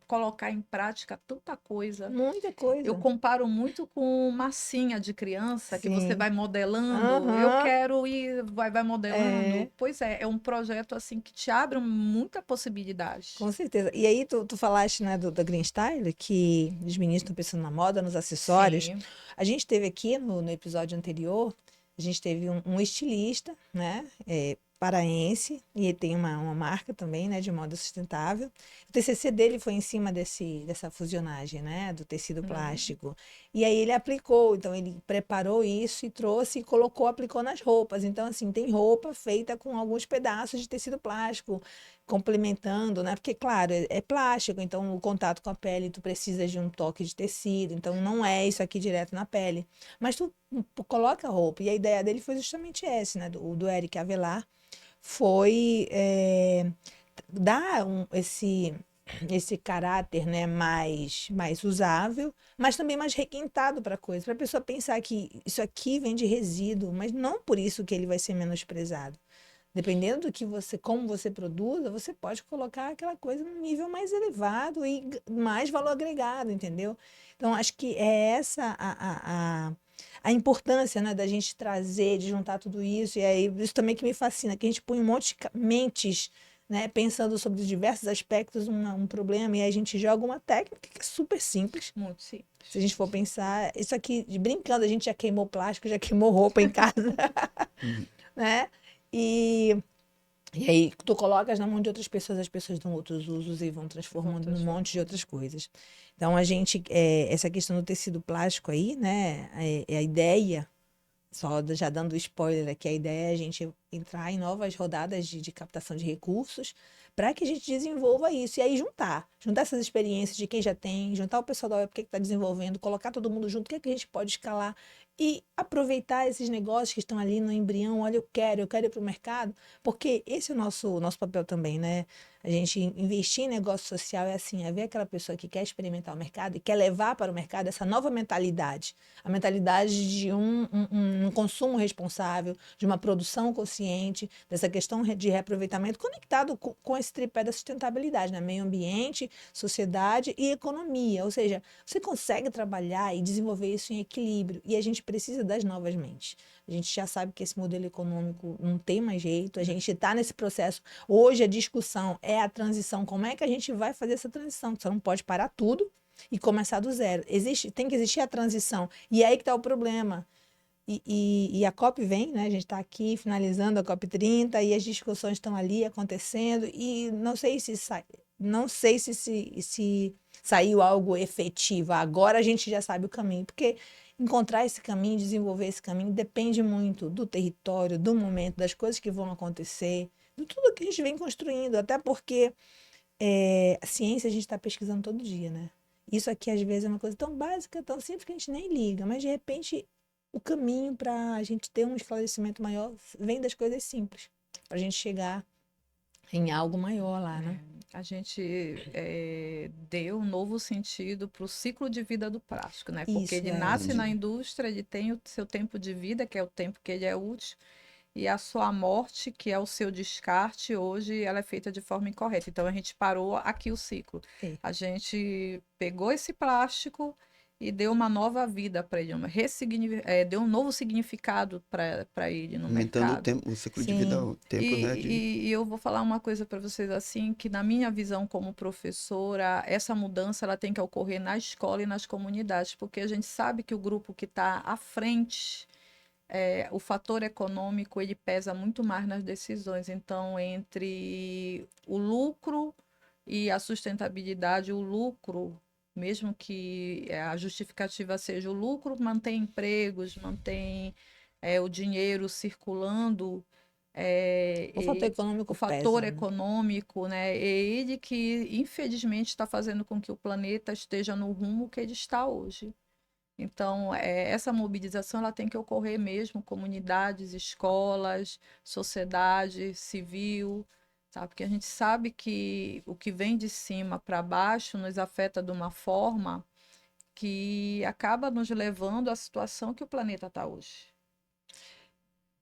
S2: colocar em prática tanta coisa.
S1: Muita
S2: Eu
S1: coisa.
S2: comparo muito com massinha de criança, que você
S1: Sim.
S2: vai modelando. Eu
S1: Aham.
S2: quero ir, vai modelando.
S1: É,
S2: Pois é um projeto assim que te abre muita possibilidade.
S1: com certeza. E aí, tu falaste, né, da Green Style, que os meninos estão pensando na moda, nos acessórios.
S2: Sim,
S1: A gente teve aqui no episódio anterior, A gente teve um estilista, né, paraense, e ele tem uma marca também, né, de moda sustentável. O TCC dele foi em cima dessa fusionagem, né, do tecido plástico. E aí ele aplicou, então ele preparou isso e trouxe e colocou, aplicou nas roupas. Então, assim, tem roupa feita com alguns pedaços de tecido plástico, complementando, né? Porque, claro, é plástico, então o contato com a pele, tu precisa de um toque de tecido, então não é isso aqui direto na pele. Mas tu coloca a roupa, e a ideia dele foi justamente essa, né? Do Eric Avelar, foi dar esse caráter, né, mais usável, mas também mais requintado para a coisa, para a pessoa pensar que isso aqui vem de resíduo, mas não por isso que ele vai ser menosprezado. Dependendo do que como você produza, você pode colocar aquela coisa num nível mais elevado e mais valor agregado, entendeu? Então, acho que é essa a importância, né, da gente trazer, de juntar tudo isso. E aí, isso também que me fascina, que a gente põe um monte de mentes, né, pensando sobre diversos aspectos, um problema, e aí a gente joga uma técnica que é super simples.
S2: Muito simples.
S1: Se a gente for pensar, isso aqui, brincando, a gente já queimou plástico, já queimou roupa em casa, né? E aí tu colocas na mão de outras pessoas, as pessoas dão outros usos e vão transformando num monte de outras coisas. Então a gente, essa questão do tecido plástico aí, né, é a ideia, só já dando spoiler aqui, a ideia é a gente entrar em novas rodadas de captação de recursos para que a gente desenvolva isso. E aí juntar essas experiências de quem já tem, juntar o pessoal da UEP que está desenvolvendo, colocar todo mundo junto, o que é que a gente pode escalar e aproveitar esses negócios que estão ali no embrião. Olha, eu quero ir para o mercado, porque esse é o nosso papel também, né? A gente investir em negócio social é assim, é ver aquela pessoa que quer experimentar o mercado e quer levar para o mercado essa nova mentalidade, a mentalidade de um consumo responsável, de uma produção consciente, dessa questão de reaproveitamento conectado com esse tripé da sustentabilidade, né? Meio ambiente, sociedade e economia. Ou seja, você consegue trabalhar e desenvolver isso em equilíbrio, e a gente precisa das novas mentes. A gente já sabe que esse modelo econômico não tem mais jeito, a gente está nesse processo. Hoje a discussão é a transição, como é que a gente vai fazer essa transição? Você não pode parar tudo e começar do zero. Tem que existir a transição. E é aí que está o problema. E a COP vem, né? A gente está aqui finalizando a COP 30 e as discussões estão ali acontecendo, e não sei se saiu algo efetivo. Agora a gente já sabe o caminho, porque encontrar esse caminho, desenvolver esse caminho, depende muito do território, do momento, das coisas que vão acontecer, de tudo que a gente vem construindo, até porque a ciência a gente está pesquisando todo dia, né? Isso aqui às vezes é uma coisa tão básica, tão simples que a gente nem liga, mas de repente o caminho para a gente ter um esclarecimento maior vem das coisas simples, para a gente chegar em algo maior lá, né?
S2: A gente deu um novo sentido para o ciclo de vida do plástico, né? Porque
S1: Isso,
S2: ele nasce na indústria, ele tem o seu tempo de vida, que é o tempo que ele é útil, e a sua morte, que é o seu descarte, hoje ela é feita de forma incorreta. Então a gente parou aqui o ciclo. A gente pegou esse plástico e deu uma nova vida para ele, deu um novo significado para ele no
S3: Aumentando
S2: mercado.
S3: o ciclo de vida, o tempo, né?
S2: E eu vou falar uma coisa para vocês assim, que na minha visão como professora, essa mudança ela tem que ocorrer na escola e nas comunidades, porque a gente sabe que o grupo que está à frente, o fator econômico, ele pesa muito mais nas decisões. Então, entre o lucro e a sustentabilidade, o lucro, mesmo que a justificativa seja o lucro, mantém empregos, mantém o dinheiro circulando.
S1: O fator econômico
S2: o fator econômico, né? É ele que, infelizmente, está fazendo com que o planeta esteja no rumo que ele está hoje. Então, essa mobilização ela tem que ocorrer mesmo, comunidades, escolas, sociedade civil, tá? Porque a gente sabe que o que vem de cima para baixo nos afeta de uma forma que acaba nos levando à situação que o planeta está hoje.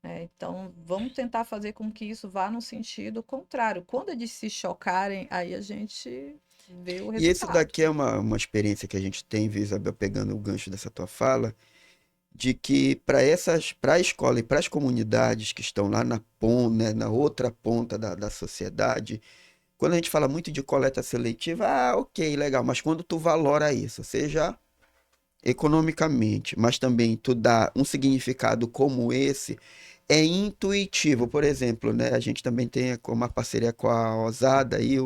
S2: Então, vamos tentar fazer com que isso vá no sentido contrário. Quando eles se chocarem, aí a gente vê o resultado.
S3: E esse daqui é uma experiência que a gente tem, viu, Isabel, pegando o gancho dessa tua fala, de que para a escola e para as comunidades que estão lá na ponta, né, na outra ponta da sociedade, quando a gente fala muito de coleta seletiva, ok, legal, mas quando tu valora isso, você já economicamente, mas também tu dá um significado como esse, é intuitivo. Por exemplo, né, a gente também tem uma parceria com a Osada e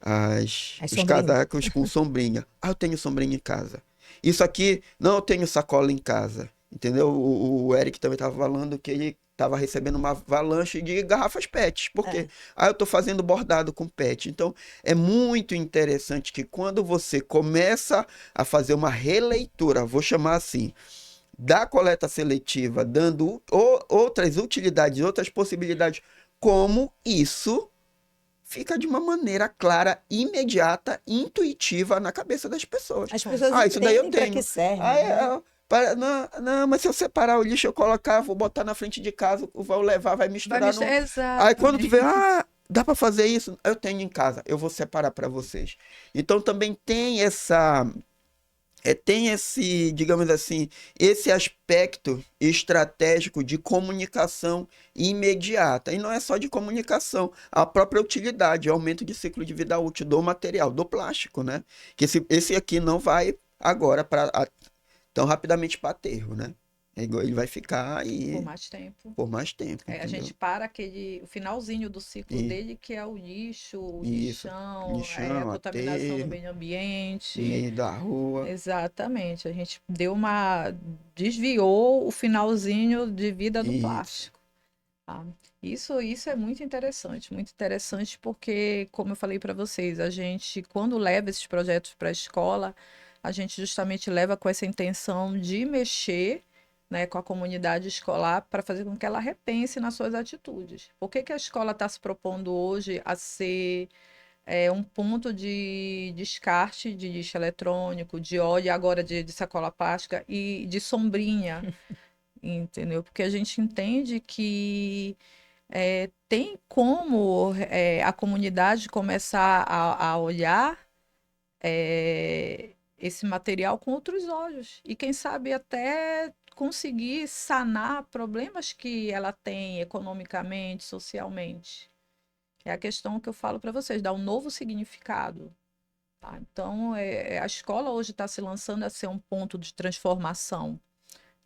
S1: As
S3: os
S1: sombrinhas.
S3: casacos com sombrinha. Ah, eu tenho sombrinha em casa. Isso aqui, não, eu tenho sacola em casa. Entendeu? O Eric também estava falando que ele estava recebendo uma avalanche de garrafas PET. Por quê?
S1: É.
S3: Ah, eu estou fazendo bordado com PET. Então, é muito interessante que quando você começa a fazer uma releitura, vou chamar assim, da coleta seletiva, dando outras utilidades, outras possibilidades, como isso fica de uma maneira clara, imediata, intuitiva na cabeça das pessoas.
S1: As pessoas
S3: Ah, isso daí eu
S1: entendem para que
S3: tenho.
S1: serve,
S3: Ah,
S1: né?
S3: não, não, mas se eu separar o lixo, eu colocar, vou botar na frente de casa, vou levar, vai misturar no. Aí quando tu vê,
S2: Exatamente.
S3: dá para fazer isso? Eu tenho em casa, eu vou separar para vocês. Então também tem tem esse, digamos assim, esse aspecto estratégico de comunicação imediata. E não é só de comunicação, a própria utilidade, aumento de ciclo de vida útil do material, do plástico, né? Que esse aqui não vai agora tão rapidamente para aterro, né? Ele vai ficar
S2: Por
S3: aí
S2: mais tempo.
S3: por mais tempo,
S2: A gente
S3: entendeu?
S2: para o finalzinho do ciclo
S3: E
S2: dele, que é o lixo, o
S3: isso,
S2: lixão, a
S3: lixão,
S2: contaminação do
S3: aterro,
S2: meio ambiente.
S3: meio da rua.
S2: Exatamente. A gente desviou o finalzinho de vida do
S3: Isso.
S2: plástico. Tá? Isso é muito interessante porque, como eu falei para vocês, a gente, quando leva esses projetos para a escola, a gente justamente leva com essa intenção de mexer, né, com a comunidade escolar para fazer com que ela repense nas suas atitudes. Por que que a escola está se propondo hoje a ser um ponto de descarte de lixo eletrônico, de óleo, agora de sacola plástica e de sombrinha, entendeu? Porque a gente entende que tem como a comunidade começar a olhar esse material com outros olhos e quem sabe até conseguir sanar problemas que ela tem economicamente, socialmente. É a questão que eu falo para vocês, dar um novo significado. Tá? Então, a escola hoje está se lançando a ser um ponto de transformação,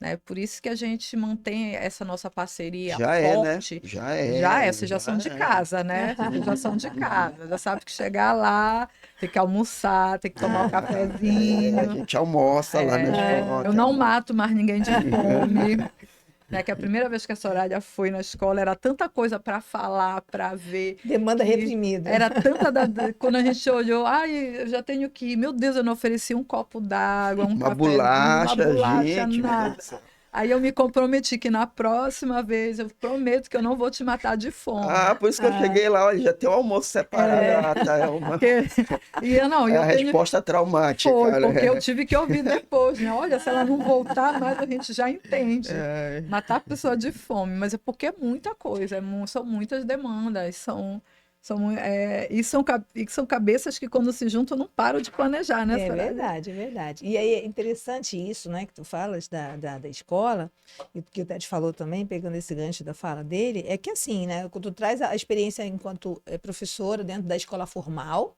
S2: né? Por isso que a gente mantém essa nossa parceria
S3: Já é, né?
S2: forte.
S3: Já
S2: Já
S3: é,
S2: vocês já
S3: já
S2: são de
S3: é.
S2: casa, né? Vocês já são de casa, já sabe que chegar lá, tem que almoçar, tem que tomar um
S3: A
S2: cafezinho.
S3: gente almoça lá na escola.
S2: Eu não mato mais ninguém de fome. Né, que a primeira vez que a Soraya foi na escola era tanta coisa para falar, para ver,
S1: Demanda
S2: que
S1: reprimida.
S2: era tanta quando a gente olhou, ai, eu já tenho que ir, meu Deus, eu não ofereci um copo d'água, um
S3: Uma
S2: cafezinho, uma
S3: bolacha,
S2: bolacha,
S3: gente, meu Deus
S2: nada.
S3: do céu.
S2: Aí eu me comprometi que na próxima vez eu prometo que eu não vou te matar de fome.
S3: Ah, por isso que eu cheguei lá, olha, já tem o almoço separado. Ah, tá,
S2: Porque... E eu não,
S3: é a
S2: eu tenho.
S3: resposta traumática,
S2: Foi, porque eu
S3: né?
S2: tive que ouvir depois, né? Olha, se ela não voltar mais, a gente já entende.
S3: É,
S2: Matar a pessoa de fome, mas é porque é muita coisa, são muitas demandas, e são cabeças que quando se juntam não param de planejar, né,
S1: É
S2: Soraya?
S1: verdade, é verdade. E aí é interessante isso, né, que tu falas da escola, e que o Ted falou também, pegando esse gancho da fala dele, é que assim, né, quando tu traz a experiência enquanto professora dentro da escola formal,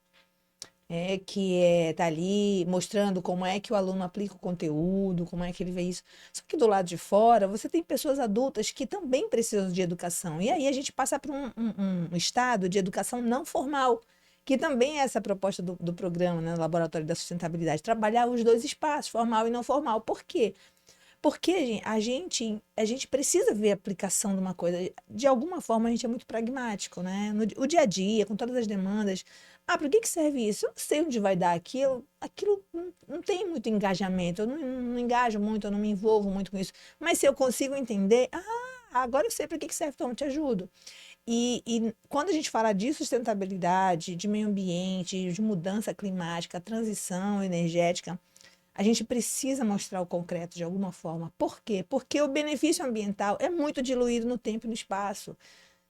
S1: que tá ali mostrando como é que o aluno aplica o conteúdo, como é que ele vê isso. Só que do lado de fora, você tem pessoas adultas que também precisam de educação. E aí a gente passa para um estado de educação não formal, que também é essa proposta do programa, né, no Laboratório da Sustentabilidade, trabalhar os dois espaços, formal e não formal. Por quê? Porque a gente precisa ver a aplicação de uma coisa. De alguma forma, a gente é muito pragmático, né? O dia a dia, com todas as demandas. Ah, para que serve isso? Eu não sei onde vai dar aquilo. Aquilo não tem muito engajamento. Eu não engajo muito, eu não me envolvo muito com isso. Mas se eu consigo entender, agora eu sei para que serve, então eu te ajudo. E quando a gente fala de sustentabilidade, de meio ambiente, de mudança climática, transição energética, a gente precisa mostrar o concreto de alguma forma. Por quê? Porque o benefício ambiental é muito diluído no tempo e no espaço.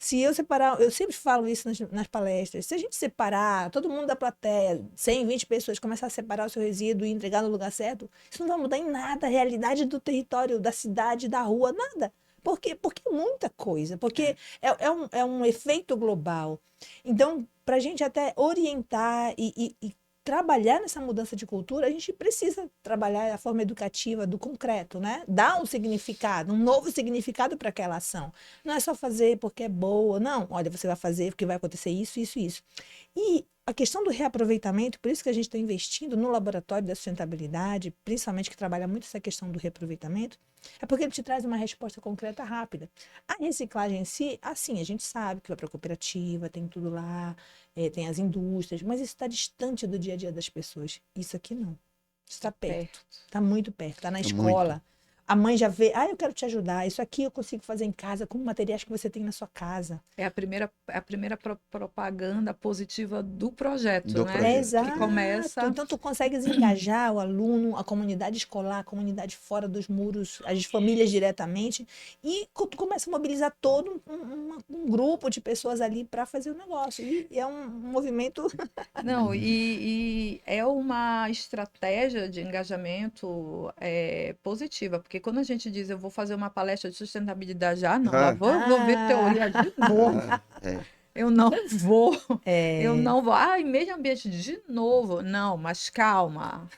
S1: Se eu separar, eu sempre falo isso nas palestras, se a gente separar, todo mundo da plateia, 100, 20 pessoas, começar a separar o seu resíduo e entregar no lugar certo, isso não vai mudar em nada a realidade do território, da cidade, da rua, nada. Por quê? Porque é muita coisa, porque é um efeito global. Então, para a gente até orientar e trabalhar nessa mudança de cultura, a gente precisa trabalhar a forma educativa do concreto, né? Dar um significado, um novo significado para aquela ação. Não é só fazer porque é boa, não. Olha, você vai fazer porque vai acontecer isso, isso, isso. E a questão do reaproveitamento, por isso que a gente está investindo no laboratório da sustentabilidade, principalmente que trabalha muito essa questão do reaproveitamento, é porque ele te traz uma resposta concreta rápida. A reciclagem em si, assim, a gente sabe que vai para a cooperativa, tem tudo lá, tem as indústrias, mas isso está distante do dia a dia das pessoas. Isso aqui não. Isso está perto, está muito perto, está na
S3: É
S1: escola. A mãe já vê, eu quero te ajudar, isso aqui eu consigo fazer em casa com materiais que você tem na sua casa.
S2: É a primeira propaganda positiva do projeto,
S3: Do
S2: né?
S3: projeto.
S1: Exato.
S2: Que começa.
S1: Então, tu consegues engajar o aluno, a comunidade escolar, a comunidade fora dos muros, as famílias diretamente, e tu começa a mobilizar todo um grupo de pessoas ali para fazer o negócio. E é um movimento.
S2: Não, e é uma estratégia de engajamento positiva, porque quando a gente diz eu vou fazer uma palestra de sustentabilidade, não, lá vou ver teoria de novo. Eu não vou, eu não vou. Em meio ambiente de novo. Não, mas calma,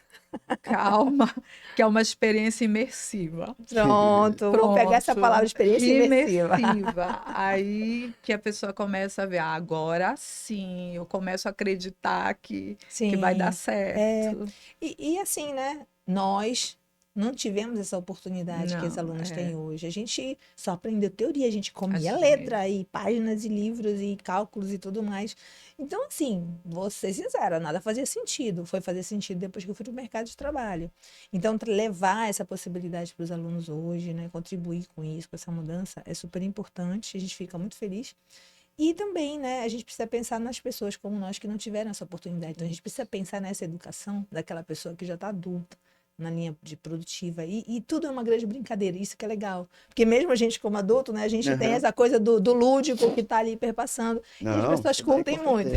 S2: que é uma experiência imersiva.
S1: Pronto, vou pegar essa palavra experiência imersiva.
S2: Aí que a pessoa começa a ver, agora sim, eu começo a acreditar que vai dar certo.
S1: E assim, né? Nós não tivemos essa oportunidade que os
S2: Não,
S1: alunos têm hoje. A gente só aprendeu teoria, a gente comia letra e páginas e livros e cálculos e tudo mais. Então, assim, vou ser sincera, nada fazia sentido. Foi fazer sentido depois que eu fui para o mercado de trabalho. Então, levar essa possibilidade para os alunos hoje, né? Contribuir com isso, com essa mudança, é super importante. A gente fica muito feliz. E também, né, a gente precisa pensar nas pessoas como nós que não tiveram essa oportunidade. Então, a gente precisa pensar nessa educação daquela pessoa que já está adulta, na linha de produtiva. E tudo é uma grande brincadeira, isso que é legal. Porque mesmo a gente como adulto, né, a gente tem essa coisa do lúdico que está ali perpassando. E as pessoas curtem muito.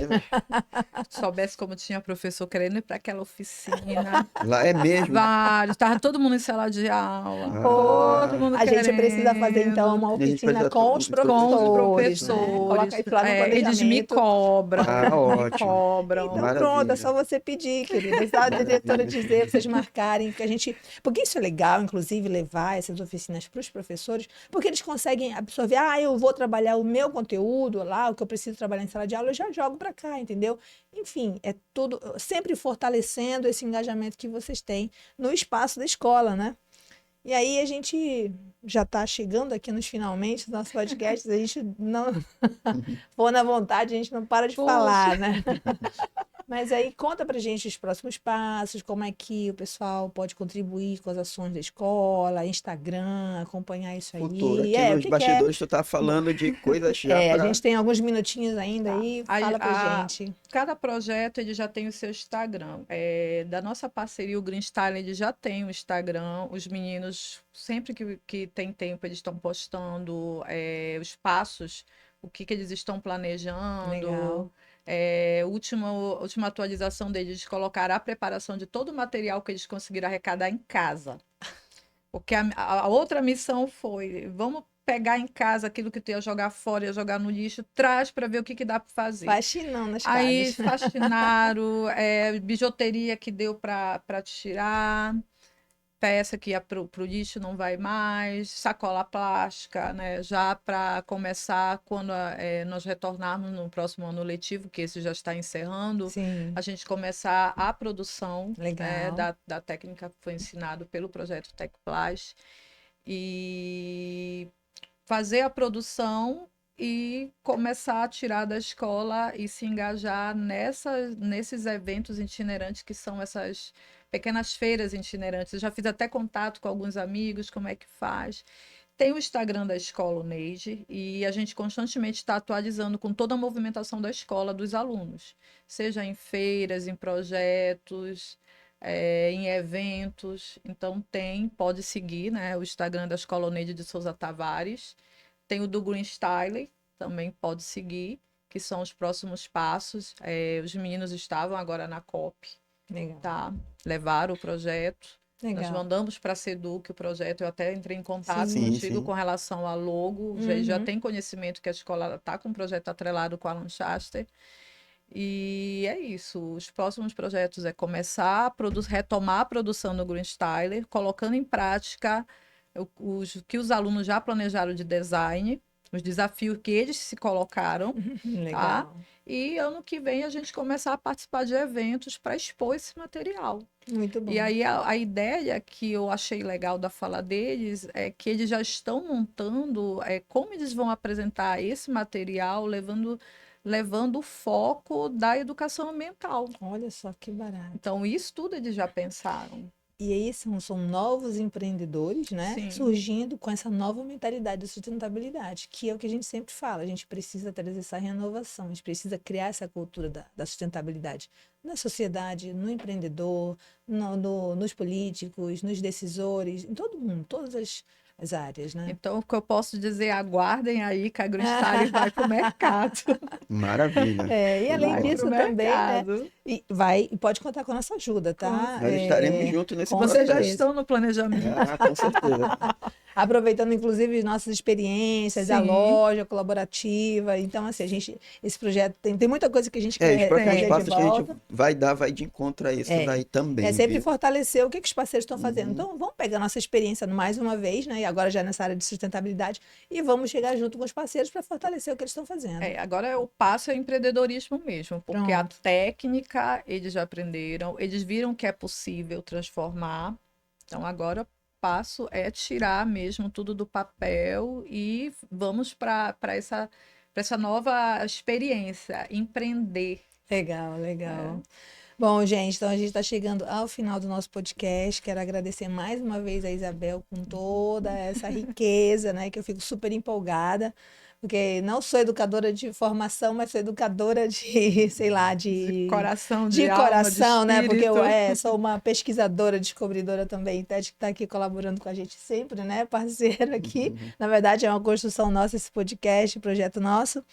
S2: Soubesse como tinha professor querendo ir para aquela oficina.
S3: Lá é mesmo?
S2: Vários, estava todo mundo em sala de aula. Todo mundo
S1: A gente precisa fazer, então, uma
S3: A gente
S1: oficina
S3: precisa
S1: com os professores. Né? Coloca isso lá no
S2: Eles me
S1: planejamento.
S2: cobram. Me
S3: ótimo.
S2: cobram.
S1: Então,
S3: Maravilha.
S1: pronto, é só você pedir, querida. Só a diretora dizer, vocês marcarem, que a gente. Porque isso é legal, inclusive, levar essas oficinas para os professores, porque eles conseguem absorver. Eu vou trabalhar o meu conteúdo lá, o que eu preciso trabalhar em sala de aula, eu já jogo para cá, entendeu? Enfim, é tudo sempre fortalecendo esse engajamento que vocês têm no espaço da escola, né? E aí a gente já está chegando aqui nos finalmente dos nossos podcasts, a gente não for na vontade, a gente não para de falar, né? Mas aí conta pra gente os próximos passos, como é que o pessoal pode contribuir com as ações da escola, Instagram, acompanhar isso aí.
S3: Futuro. Aqui nos bastidores tu tá falando de coisas já
S1: a gente tem alguns minutinhos ainda aí, fala pra gente.
S2: Cada projeto ele já tem o seu Instagram. Da nossa parceria, o Green Style, ele já tem o Instagram. Os meninos, sempre que tem tempo, eles estão postando os passos, o que eles estão planejando.
S1: Legal.
S2: Última atualização deles, colocaram a preparação de todo o material que eles conseguiram arrecadar em casa. Porque a outra missão foi, vamos pegar em casa aquilo que tu ia jogar fora, ia jogar no lixo, traz para ver o que dá para fazer.
S1: Faxinão nas casas.
S2: Aí faxinaram, bijuteria que deu para tirar, peça que ia para o lixo não vai mais, sacola plástica, né? Já para começar, quando nós retornarmos no próximo ano letivo, que esse já está encerrando,
S1: Sim.
S2: a gente começar a produção da técnica que foi ensinado pelo projeto TecPlas e fazer a produção e começar a tirar da escola e se engajar nesses eventos itinerantes que são essas pequenas feiras itinerantes. Eu já fiz até contato com alguns amigos, como é que faz. Tem o Instagram da escola, o Neide, e a gente constantemente está atualizando com toda a movimentação da escola, dos alunos, seja em feiras, em projetos, em eventos. Então pode seguir, né, o Instagram da escola Neide de Souza Tavares. Tem o do Green Style, também pode seguir, que são os próximos passos. Os meninos estavam agora na COP.
S1: Legal.
S2: Tá? Levaram o projeto.
S1: Legal.
S2: Nós mandamos para a Seduc o projeto. Eu até entrei em contato contigo com relação ao logo. Já tem conhecimento que a escola está com um projeto atrelado com a Lancaster. E é isso. Os próximos projetos é começar retomar a produção do Green Styler, colocando em prática o que os alunos já planejaram de design, os desafios que eles se colocaram, tá?
S1: Legal.
S2: E ano que vem a gente começar a participar de eventos para expor esse material.
S1: Muito bom.
S2: E aí a ideia que eu achei legal da fala deles é que eles já estão montando como eles vão apresentar esse material, levando o foco da educação ambiental.
S1: Olha só que barato.
S2: Então, isso tudo eles já pensaram.
S1: E aí são novos empreendedores, né?
S2: Sim.
S1: Surgindo com essa nova mentalidade de sustentabilidade, que é o que a gente sempre fala. A gente precisa trazer essa renovação, a gente precisa criar essa cultura da sustentabilidade na sociedade, no empreendedor, nos políticos, nos decisores, em todo mundo, todas as áreas, né?
S2: Então, o que eu posso dizer, aguardem aí que a Green Styler vai para o mercado.
S3: Maravilha.
S1: E além
S2: Vai
S1: disso
S2: pro
S1: também, né?
S2: mercado.
S1: E pode contar com a nossa ajuda, tá?
S3: Nós estaremos juntos nesse
S1: com
S3: processo.
S2: Vocês já
S1: certeza.
S2: estão no planejamento.
S3: Com certeza.
S1: Aproveitando, inclusive, nossas experiências, a
S2: Sim.
S1: loja colaborativa. Então, assim, esse projeto tem muita coisa que a gente
S3: Os
S1: quer
S3: próximos
S1: trazer de
S3: passos que a
S1: volta.
S3: gente vai de encontro a isso daí também,
S1: É sempre
S3: viu?
S1: fortalecer o que os parceiros estão fazendo. Então, vamos pegar nossa experiência mais uma vez, né? E agora já nessa área de sustentabilidade, e vamos chegar junto com os parceiros para fortalecer o que eles estão fazendo.
S2: Agora o passo é empreendedorismo mesmo, porque a
S1: Pronto.
S2: técnica eles já aprenderam, eles viram que é possível transformar. Então agora o passo é tirar mesmo tudo do papel e vamos para essa nova experiência, empreender.
S1: Legal, legal. Bom, gente, então a gente está chegando ao final do nosso podcast. Quero agradecer mais uma vez a Isabel com toda essa riqueza, né? Que eu fico super empolgada, porque não sou educadora de formação, mas sou educadora de, sei lá,
S2: De coração,
S1: de
S2: alma,
S1: coração,
S2: de
S1: né? Porque eu
S2: espírito.
S1: sou uma pesquisadora, descobridora também, Tete, que está aqui colaborando com a gente sempre, né? Parceiro aqui. Na verdade, é uma construção nossa esse podcast, projeto nosso.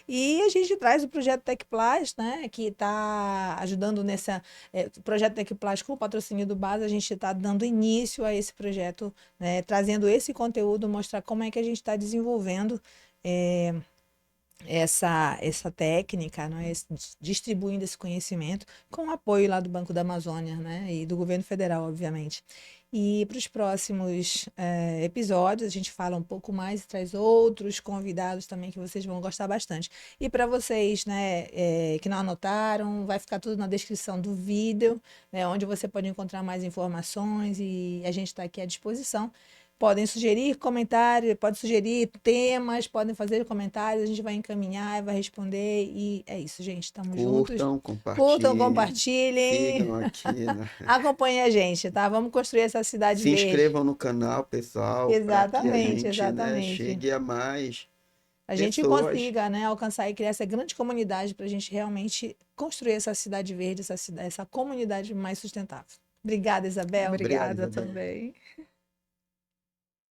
S1: E a gente traz o projeto TecPlast, né? Que está ajudando o projeto TecPlast com o patrocínio do BAS, a gente está dando início a esse projeto, né? Trazendo esse conteúdo, mostrar como é que a gente está desenvolvendo essa técnica, né, distribuindo esse conhecimento com o apoio lá do Banco da Amazônia, né, e do governo federal, obviamente. E para os próximos episódios, a gente fala um pouco mais e traz outros convidados também que vocês vão gostar bastante. E para vocês, né, que não anotaram, vai ficar tudo na descrição do vídeo, né, onde você pode encontrar mais informações e a gente está aqui à disposição. Podem sugerir comentários, podem sugerir temas, podem fazer comentários, a gente vai encaminhar, vai responder e é isso, gente. Estamos juntos. Curtam, compartilhem.
S3: Sigam aqui, né?
S1: Acompanhem a gente, tá? Vamos construir essa cidade
S3: Se
S1: verde.
S3: inscrevam no canal, pessoal. Para que a
S1: Exatamente,
S3: gente,
S1: exatamente.
S3: né, chegue a mais
S1: A gente
S3: pessoas.
S1: consiga, né, alcançar e criar essa grande comunidade para a gente realmente construir essa cidade verde, essa comunidade mais sustentável. Obrigada, Isabel.
S2: Obrigada
S3: Isabel.
S2: também.